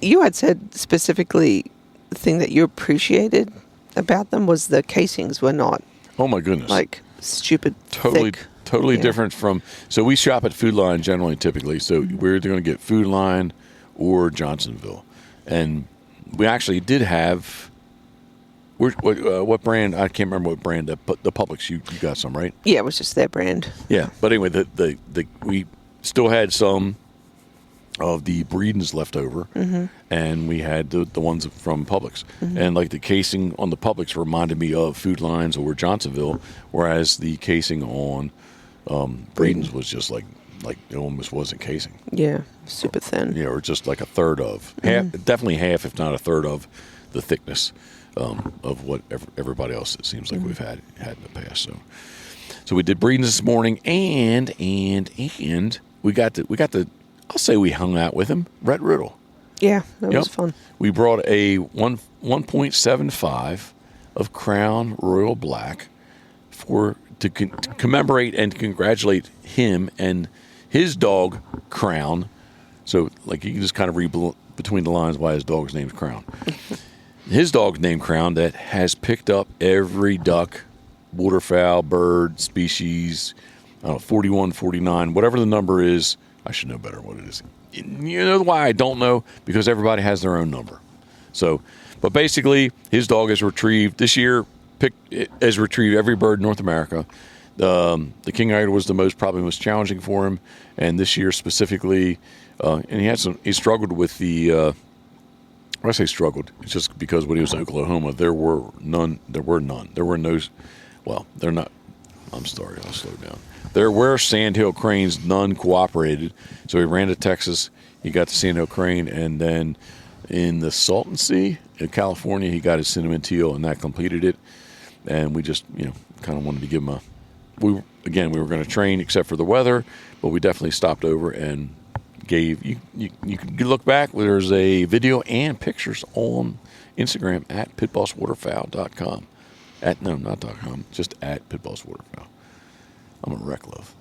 You had said specifically the thing that you appreciated about them was the casings were not. Oh my goodness! Like stupid. Totally thick. different from. So we shop at Food Line generally, typically. So we're either going to get Food Line or Johnsonville, and we actually did have. What brand? I can't remember what brand. The Publix. You got some, right? Yeah, it was just their brand. Yeah, but anyway, we still had some of the Breedens left over, and we had the ones from Publix, and like the casing on the Publix reminded me of Food Lines or Johnsonville, whereas the casing on Breedens was just like it almost wasn't casing. Yeah, super thin. Yeah, or just like a third of half, definitely half, if not a third of the thickness of what everybody else it seems like we've had in the past. So we did Breedens this morning, and we got the. I'll say we hung out with him, Rhett Riddle. Yeah, that was fun. We brought a 1.75 of Crown Royal Black to commemorate and congratulate him and his dog Crown. So, like, you can just kind of read between the lines why his dog's name's Crown. His dog's named Crown that has picked up every duck, waterfowl, bird, species, 41, 49, whatever the number is. I should know better what it is. You know why I don't know? Because everybody has their own number. So, but basically, his dog has retrieved this year. Has retrieved every bird in North America. The King Idol was probably most challenging for him, and this year specifically, and he struggled with the. When I say struggled, it's just because when he was in Oklahoma, there were none. There were no. Well, they're not. I'm sorry, I'll slow down. There were sandhill cranes, none cooperated. So he ran to Texas. He got the sandhill crane, and then in the Salton Sea in California, he got his cinnamon teal, and that completed it. And we just, kind of wanted to give him we were going to train except for the weather, but we definitely stopped over and gave you can look back. There's a video and pictures on Instagram at pitbosswaterfowl.com. Not .com, just at pitbosswaterfowl. I'm a wreck, love.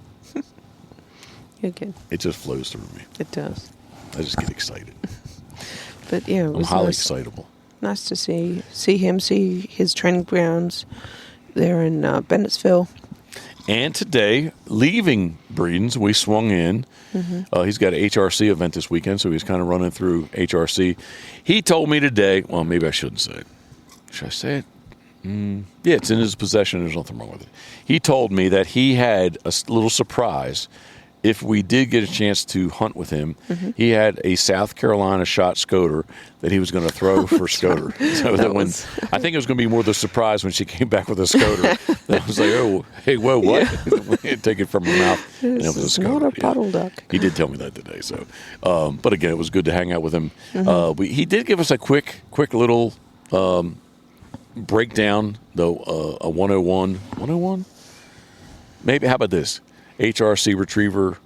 You're good. It just flows through me. It does. I just get excited. But yeah, it was I'm highly excitable. Nice to see him, see his training grounds there in Bennettsville. And today, leaving Breedens, we swung in. He's got an HRC event this weekend, so he's kind of running through HRC. He told me today, well, maybe I shouldn't say it. Should I say it? Yeah, it's in his possession. There's nothing wrong with it. He told me that he had a little surprise. If we did get a chance to hunt with him, he had a South Carolina shot scoter that he was going to throw for scoter. So that I think it was going to be more the surprise when she came back with a scoter. I was like, oh, hey, whoa, what? Yeah. Take it from her mouth. And it was a scoter. Not a puddle duck. He did tell me that today. So, but again, it was good to hang out with him. He did give us a quick little breakdown, though, a 101. Maybe, how about this? HRC retriever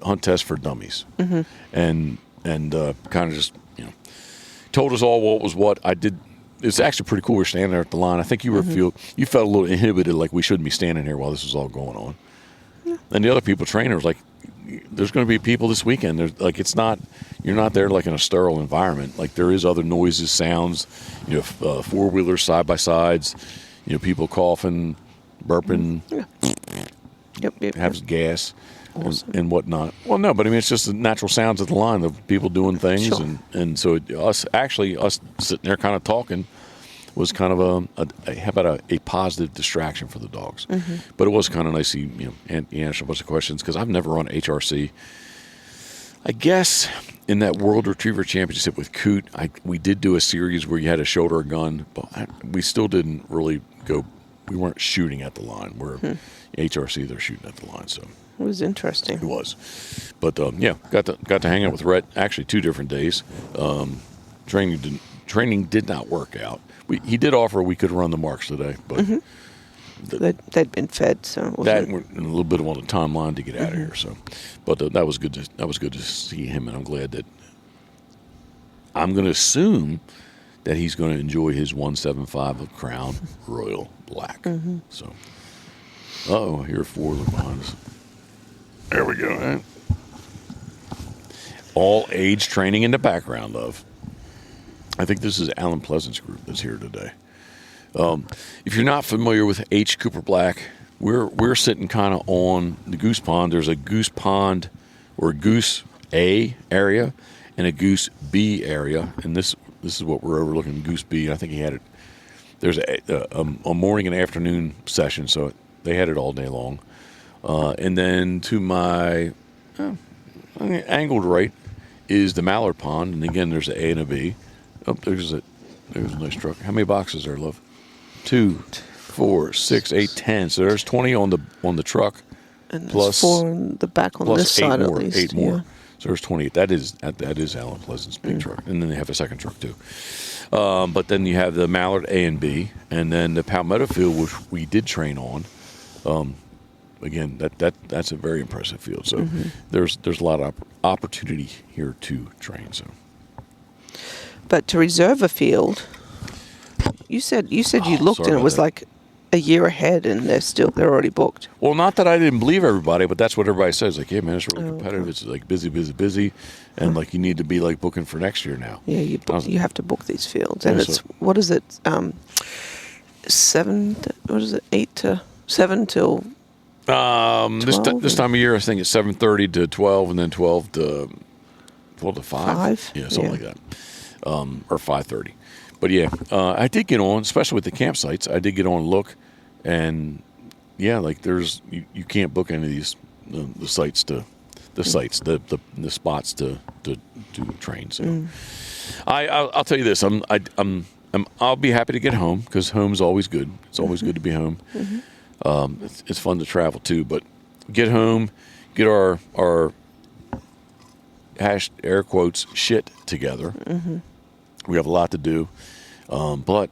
hunt test for dummies, and kind of just told us all what was what. I did. It's actually pretty cool. We're standing there at the line. I think you you felt a little inhibited, like we shouldn't be standing here while this is all going on. Yeah. And the other trainers, like, there's going to be people this weekend. There's like you're not there like in a sterile environment. Like there is other noises, sounds, four wheelers, side by sides, people coughing, burping. Yeah. Yep. Has gas and whatnot. Well, no, but I mean, it's just the natural sounds of the line of people doing things. Sure. And so us sitting there kind of talking was kind of a positive distraction for the dogs. But it was kind of nice to answer a bunch of questions because I've never run HRC. I guess in that World Retriever Championship with Coot, we did do a series where you had to shoulder a gun, but we still didn't really go. We weren't shooting at the line. We're HRC, they're shooting at the line. So it was interesting. It was, but got to hang out with Rhett. Actually, 2 different days. Training did not work out. He did offer we could run the marks today, but they'd been fed, so it that wasn't- we're a little bit on the timeline to get out of here. So, but that was good. That was good to see him, and I'm glad that. I'm going to assume that he's going to enjoy his 175 of Crown Royal Black. So, here are 4 look behind us. There we go. Right? All age training in the background of. I think this is Alan Pleasant's group that's here today. If you're not familiar with H. Cooper Black, we're sitting kind of on the Goose Pond. There's a Goose Pond or Goose A area and a Goose B area, and this is what we're overlooking, Goose B. I think he had it. There's a morning and afternoon session, so they had it all day long. And then to my angled right is the Mallard Pond, and again there's an A and a B. Oh, there's a nice truck. How many boxes there, love? 2, 4, 6, 8, 10. So there's 20 on the truck, and there's plus 4 in the back on this side more, at least. 8 more. Yeah. So there's 28. That is Alan Pleasant's big truck, and then they have a second truck too. But then you have the Mallard A and B, and then the Palmetto field, which we did train on. Again, that's a very impressive field. So there's a lot of opportunity here to train. So, But to reserve a field, you said you looked sorry and it about was that. like a year ahead, and they're already booked. well, not that I didn't believe everybody, but that's what everybody says. Like, yeah, man, it's really Oh, competitive. okay. It's like busy, and like you need to be like booking for next year now. Yeah, you have to book these fields, and Yeah, it's so- what is it? 8 to 7 till. This 12 time of year, I think it's 7:30 to 12, and then 12 to 5. 5? Yeah, something Yeah. like that, or 5:30. But yeah, I did get on, especially with the campsites. I did get on and look, and yeah, like there's you can't book any of these the spots to train. So I'll tell you this, I'll be happy to get home because home's always good. It's always good to be home. It's fun to travel too, but get home, get our hash air quotes shit together. We have a lot to do, but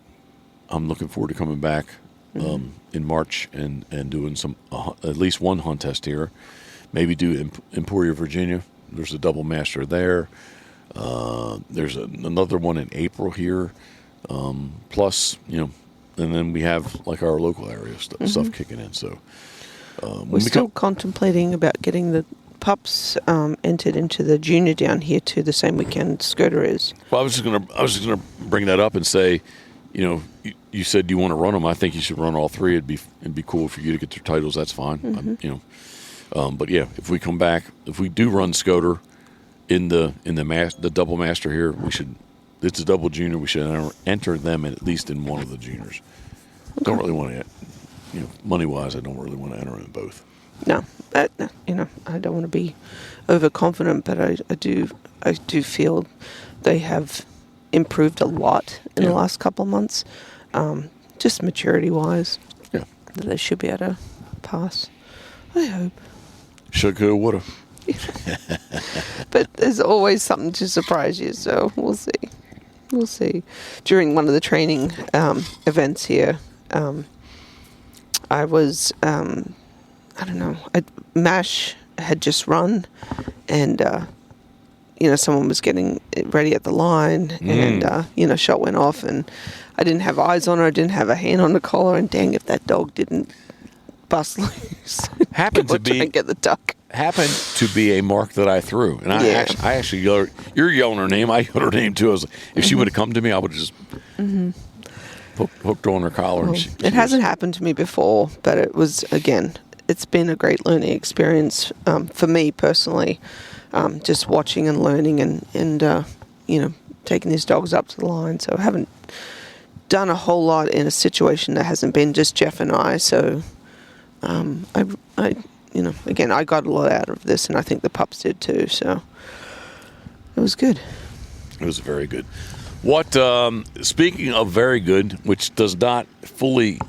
I'm looking forward to coming back in March and doing at least one hunt test here. Maybe do Emporia, Virginia. There's a double master there. There's another one in April here. Plus, and then we have like our local area stuff kicking in. So We're still contemplating about getting the pups entered into the junior down here too, the same weekend Skirter is. Well, I was just gonna bring that up and say, you said you want to run them. I think you should run all 3. It'd be cool for you to get their titles. That's fine. But yeah, if we come back, if we do run Skirter in the double master here, we should. It's a double junior. We should enter them at least in one of the juniors. Okay. Don't really want to, money wise, I don't really want to enter them in both. No, but I don't want to be overconfident, but I do feel they have improved a lot in the last couple of months, just maturity wise. Yeah, they should be able to pass. I hope. Should go, woulda. But there's always something to surprise you, so we'll see. We'll see. During one of the training events here, I was, I don't know, MASH had just run, and, someone was getting ready at the line, and, shot went off, and I didn't have eyes on her, I didn't have a hand on the collar, and dang if that dog didn't bust loose. Happened to be and get the duck. Happened to be a mark that I threw, and I actually yelled, you're yelling her name. I yelled her name too. I was like, if she would have come to me, I would have just hooked her on her collar. Well, and she hasn't happened to me before, but it was, again, it's been a great learning experience for me personally, just watching and learning and taking these dogs up to the line. So I haven't done a whole lot in a situation that hasn't been just Jeff and I. So again, I got a lot out of this, and I think the pups did too. So it was good. It was very good. What? Speaking of very good, which does not fully.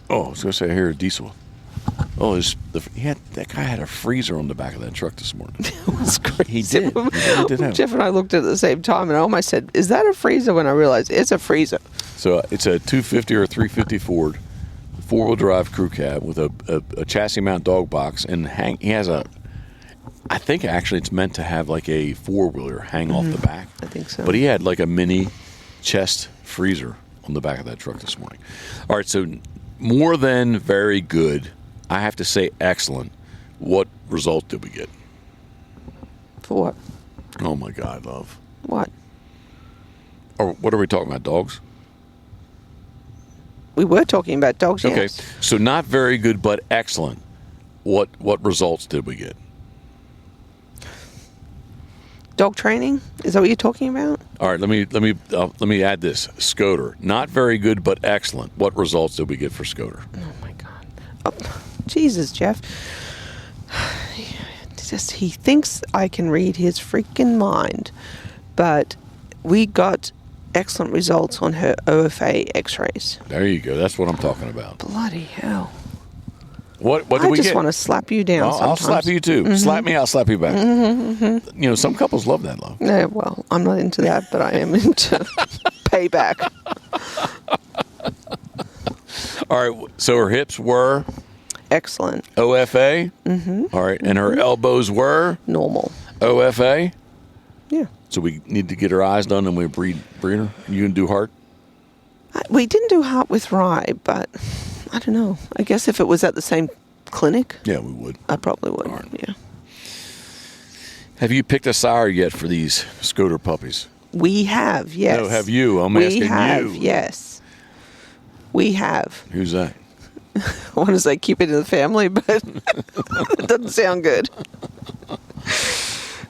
Oh, I was going to say, I hear a diesel. Oh, that guy had a freezer on the back of that truck this morning. It was crazy. He did. He did have. Jeff and I looked at the same time, and I almost said, "Is that a freezer?" When I realized it's a freezer. So it's a 250 or a 350 Ford, 4-wheel drive crew cab with a chassis mount dog box, and he has I think actually it's meant to have like a 4-wheeler hang off the back. I think so. But he had like a mini chest freezer on the back of that truck this morning. All right, so more than very good. I have to say excellent. What result did we get? For what? Oh my God, love. What? Or what are we talking about, dogs? We were talking about dogs, Okay, yes. so not very good, but excellent. What results did we get? Dog training? Is that what you're talking about? All right, let me add this. Scoter, not very good, but excellent. What results did we get for Scoter? Oh my God. Oh, Jesus, Jeff. He thinks I can read his freaking mind. But we got excellent results on her OFA x-rays. There you go. That's what I'm talking about. Bloody hell. What did I we just get? want to slap you down sometimes. I'll slap you too. Mm-hmm. Slap me, I'll slap you back. Mm-hmm. You know, some couples love that, love. Yeah, well, I'm not into that, but I am into payback. All right, so her hips were Excellent. OFA. Mm-hmm. All right, and her elbows were Normal. OFA. Yeah. So we need to get her eyes done, and we breed her. You can do heart. We didn't do heart with Rye, but I don't know. I guess if it was at the same clinic, Yeah, we would. I probably would. All right. Yeah. Have you picked a sire yet for these Scoter puppies? We have, yes. No, have you? I'm we asking have, you. yes. We have. Who's that? I want to say keep it in the family, but it doesn't sound good.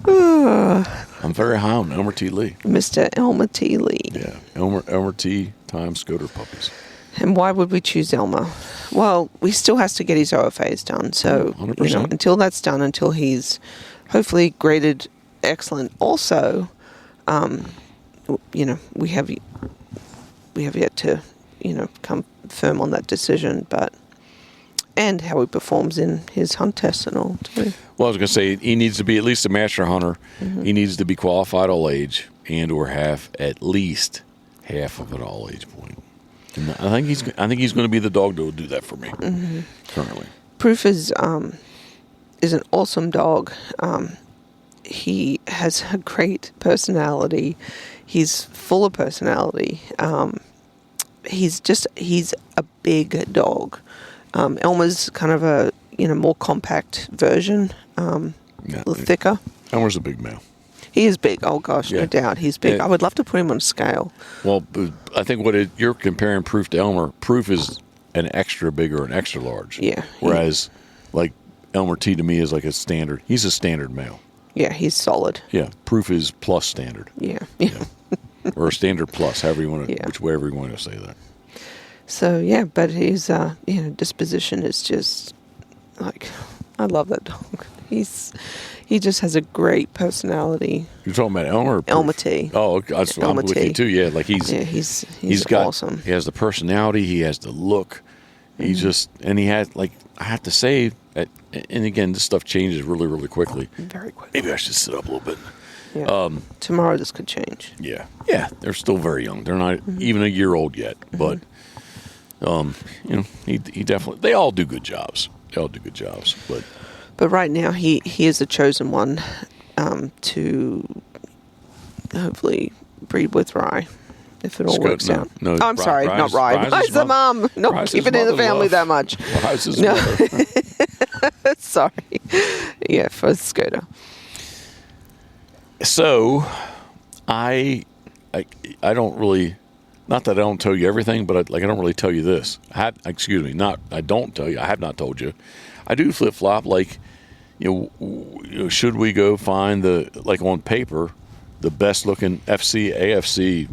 I'm very high on Elmer T. Lee. Mr. Elmer T. Lee. Yeah, Elmer T. times Scoter puppies. And why would we choose Elmer? Well, we still has to get his OFAs done. So, 100%. Until that's done, until he's hopefully graded excellent. Also, we have yet to, come firm on that decision, and how he performs in his hunt tests and all too. Well, I was going to say he needs to be at least a master hunter. Mm-hmm. He needs to be qualified all age and/or have at least half of an all age point. And I think he's going to be the dog that will do that for me currently. Proof is an awesome dog. He has a great personality. He's full of personality. He's a big dog. Elmer's kind of a more compact version, a little thicker. Elmer's a big male. He is big. Oh gosh, Yeah. no doubt, he's big. Yeah. I would love to put him on a scale. Well, I think you're comparing Proof to Elmer. Proof is an extra big or an extra large. Yeah. Whereas, like Elmer T to me is like a standard. He's a standard male. Yeah, he's solid. Yeah. Proof is plus standard. Yeah. Or a standard plus, however you want to, Yeah. whichever you want to say that. So yeah, but his disposition is just like, I love that dog. He just has a great personality. You're talking about Elmer? Or Proof? Elmer T. Oh, okay. I'm Elmer with T. you too. Yeah, like he's got awesome. He has the personality. He has the look. He just and he has I have to say, and again, this stuff changes really, really quickly. Very quick. Maybe I should sit up a little bit. Yeah. Tomorrow this could change. Yeah, they're still very young. They're not even a year old yet, but he definitely. They all do good jobs. But right now he is the chosen one to hopefully breed with Rye, if it all works out. No, oh, I'm sorry, not Rye. Rye's the mom. Not keeping it in the family that much. Rye's No. mother. Sorry. Yeah, for Skoda. So, I don't really, not that I don't tell you everything, but I don't really tell you this. I don't tell you. I have not told you. I do flip flop. Should we go find on paper, the best looking FC, AFC,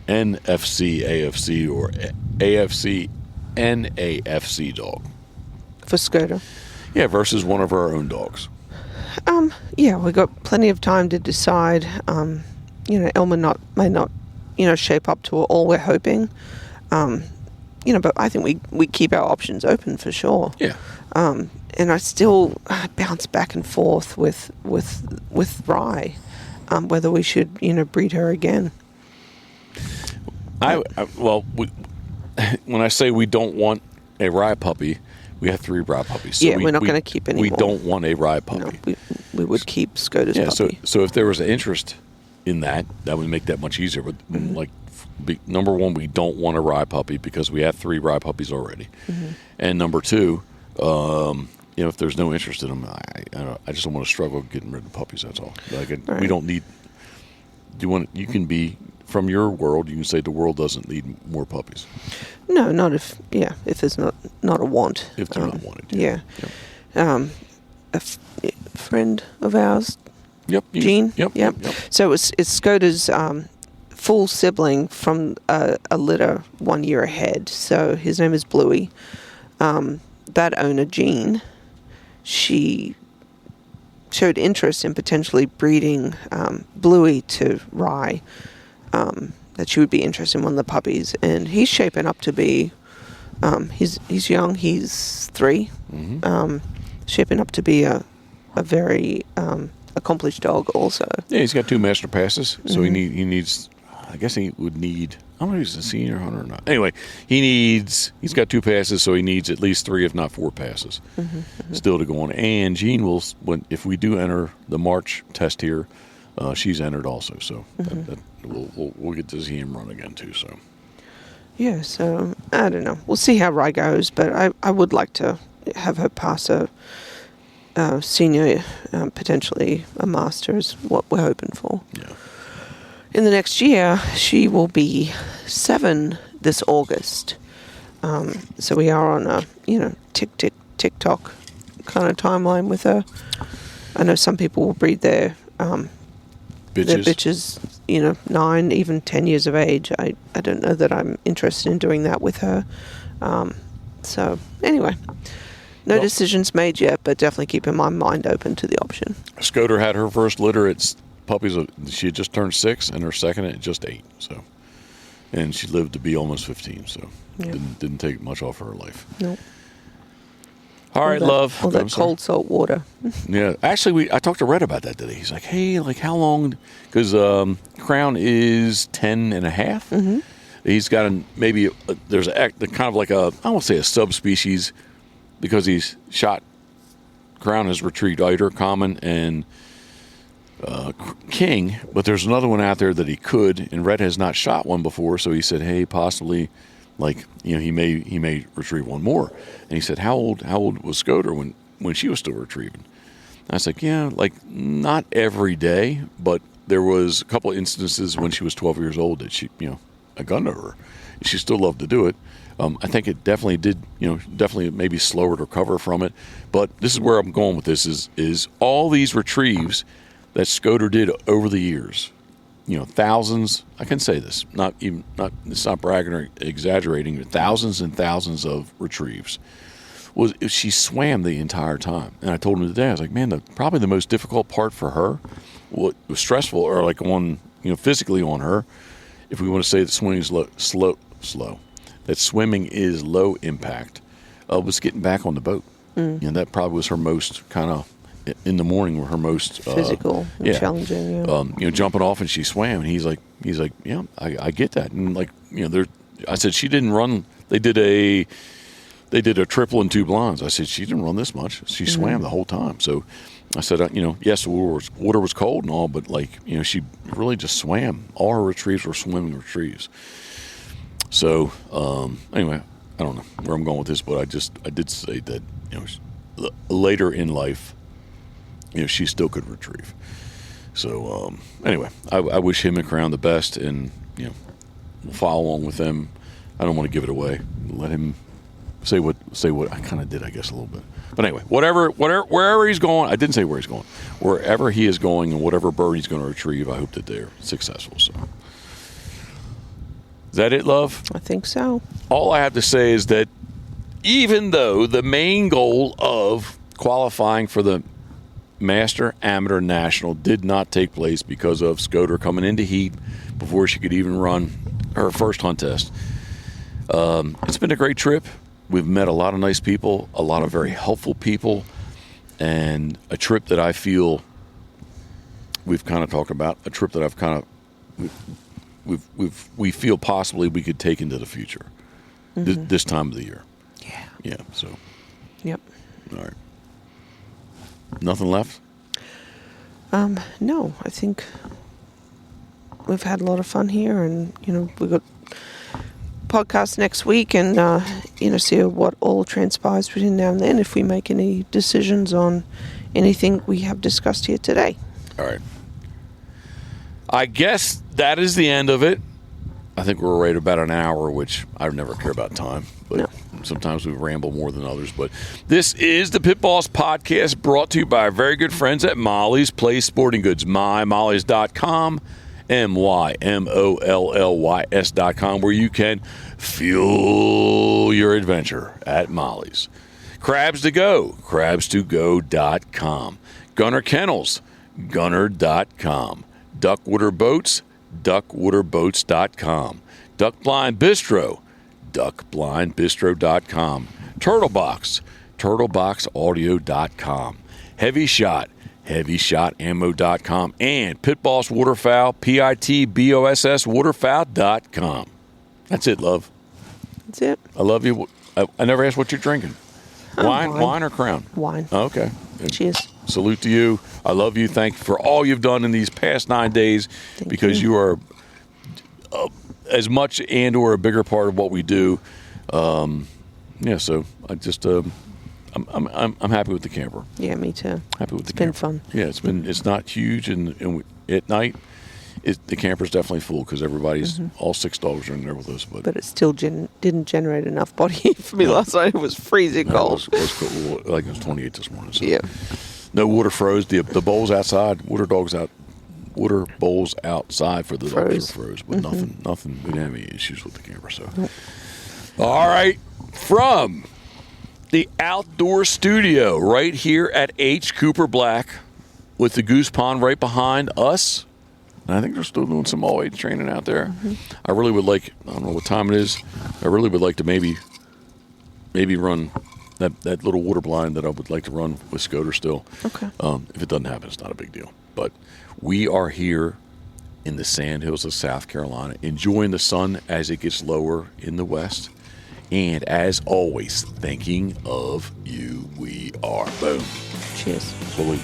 NFC, AFC, or AFC, NAFC dog For Skoda. Yeah, versus one of our own dogs. Yeah, we got plenty of time to decide. Elmer may not, shape up to all we're hoping. But I think we keep our options open for sure. Yeah. And I still bounce back and forth with Rye, whether we should, breed her again. When I say we don't want a rye puppy, we have 3 rye puppies. So we're not going to keep any We more. don't want a rye puppy. No, we would keep Scota's puppy. So if there was an interest in that would make that much easier. But number one, we don't want a rye puppy because we have 3 rye puppies already. And number 2, if there's no interest in them, I just don't want to struggle getting rid of puppies. That's all. We don't need. You can be from your world. You can say the world doesn't need more puppies. No, not if there's not a want. If they're not wanted. Yeah. A friend of ours. Yep. Jean. Yep. So it's Scota's full sibling from a litter 1 year ahead. So his name is Bluey. That owner, Jean, she showed interest in potentially breeding Bluey to Rye. That she would be interested in one of the puppies, and he's shaping up to be. He's young. He's 3. Shaping up to be a very accomplished dog. Also, yeah, he's got 2 master passes, so he needs. I guess he would need. I don't know if he's a senior hunter or not. Anyway, he's got 2 passes, so he needs at least 3, if not 4 passes, still to go on. And Jean will, if we do enter the March test here, she's entered also. So we'll get to see him run again too. So yeah. So I don't know. We'll see how Rye goes, but I would like to have her pass a senior, potentially a master is what we're hoping for. Yeah. In the next year, she will be 7 this August. So we are on a, tick-tock kind of timeline with her. I know some people will breed their bitches, 9, even 10 years of age. I don't know that I'm interested in doing that with her. So anyway, no decisions made yet, but definitely keeping my mind open to the option. Scoter had her first litter. It's puppies. She had just turned 6, and her second at just 8. So, and she lived to be almost 15. So, didn't take much off her life. Nope. All right, love. All that cold salt water. Yeah, actually, I talked to Red about that today. He's like, "Hey, how long?" Because Crown is 10 and a half. He's got there's kind of like I won't say a subspecies because he's shot. Crown has retrieved Eider, Common, and King, but there's another one out there that he could, and Red has not shot one before, so he said, "Hey, possibly." He may retrieve one more. And he said, how old was Scoter when she was still retrieving? And I was like, yeah, not every day, but there was a couple of instances when she was 12 years old that she, I gunned her. She still loved to do it. I think it definitely did, definitely maybe slow her to recover from it. But this is where I'm going with this is all these retrieves that Scoter did over the years. Thousands, I can say this, it's not bragging or exaggerating, but thousands and thousands of retrieves. She swam the entire time. And I told him today, I was like, man, probably the most difficult part for her, what was stressful or physically on her, if we want to say that swimming is slow, that swimming is low impact, was getting back on the boat. That probably was her most kind of, in the morning were her most physical and challenging. Yeah. Jumping off and she swam, and he's like, yeah, I get that. And I said she didn't run. They did a triple and 2 blondes. I said she didn't run this much. She swam the whole time. So I said, yes, the water was cold and all, but she really just swam. All her retrieves were swimming retrieves. So anyway, I don't know where I'm going with this, but I did say that later in life, she still could retrieve. So anyway, I wish him and Crown the best, and we'll follow along with them. I don't want to give it away. Let him say what I kind of did, I guess, a little bit. But anyway, wherever he's going, I didn't say where he's going. Wherever he is going and whatever bird he's going to retrieve, I hope that they're successful. So is that it, love? I think so. All I have to say is that even though the main goal of qualifying for the Master Amateur National did not take place because of Scoter coming into heat before she could even run her first hunt test. It's been a great trip. We've met a lot of nice people, a lot of very helpful people, and a trip that I feel we've kind of talked about, a trip that I've kind of we feel possibly we could take into the future this time of the year. Yeah. Yeah. So. Yep. All right. Nothing left? No, I think we've had a lot of fun here, and we've got podcast next week, and see what all transpires between now and then, if we make any decisions on anything we have discussed here today. All right. I guess that is the end of it. I think we're right about an hour, which I never care about time, but sometimes we ramble more than others. But this is the Pit Boss Podcast, brought to you by our very good friends at Molly's Place Sporting Goods, mymollys.com, MYMOLLYS.com, where you can fuel your adventure at Molly's. Crabs to Go, crabstogo.com. Gunner Kennels, gunner.com. Duckwater Boats, duckwaterboats.com. Duck Blind Bistro, duckblindbistro.com. Turtle Box, turtleboxaudio.com. Heavy Shot, heavyshotammo.com. And Pitboss Waterfowl, PITBOSS waterfowl.com. That's it, love. That's it. I love you. I never asked what you're drinking. Wine or Crown? Wine. Okay. Cheers. Salute to you. I love you. Thank you for all you've done in these past 9 days, because you are as much and or a bigger part of what we do. So I just I'm happy with the camper. Yeah, me too. Happy with the camper. It's been fun. Yeah, it's not huge, and at night the camper's definitely full because everybody's all 6 dogs are in there with us. But it still didn't generate enough body heat for me last night. It was freezing cold. It was cold. Like it was 28 this morning. So. Yeah. No water froze. The bowls outside. Water bowls outside for the dogs were froze. But nothing. We didn't have any issues with the camper. So. Nope. All right. From the outdoor studio right here at H. Cooper Black, with the Goose Pond right behind us. And I think they're still doing some all-age training out there. I really would like, I don't know what time it is, I really would like to maybe run that little water blind that I would like to run with Scoter still. Okay. If it doesn't happen, it's not a big deal. But we are here in the Sandhills of South Carolina, enjoying the sun as it gets lower in the west. And as always, thinking of you, we are. Boom. Cheers. Salute.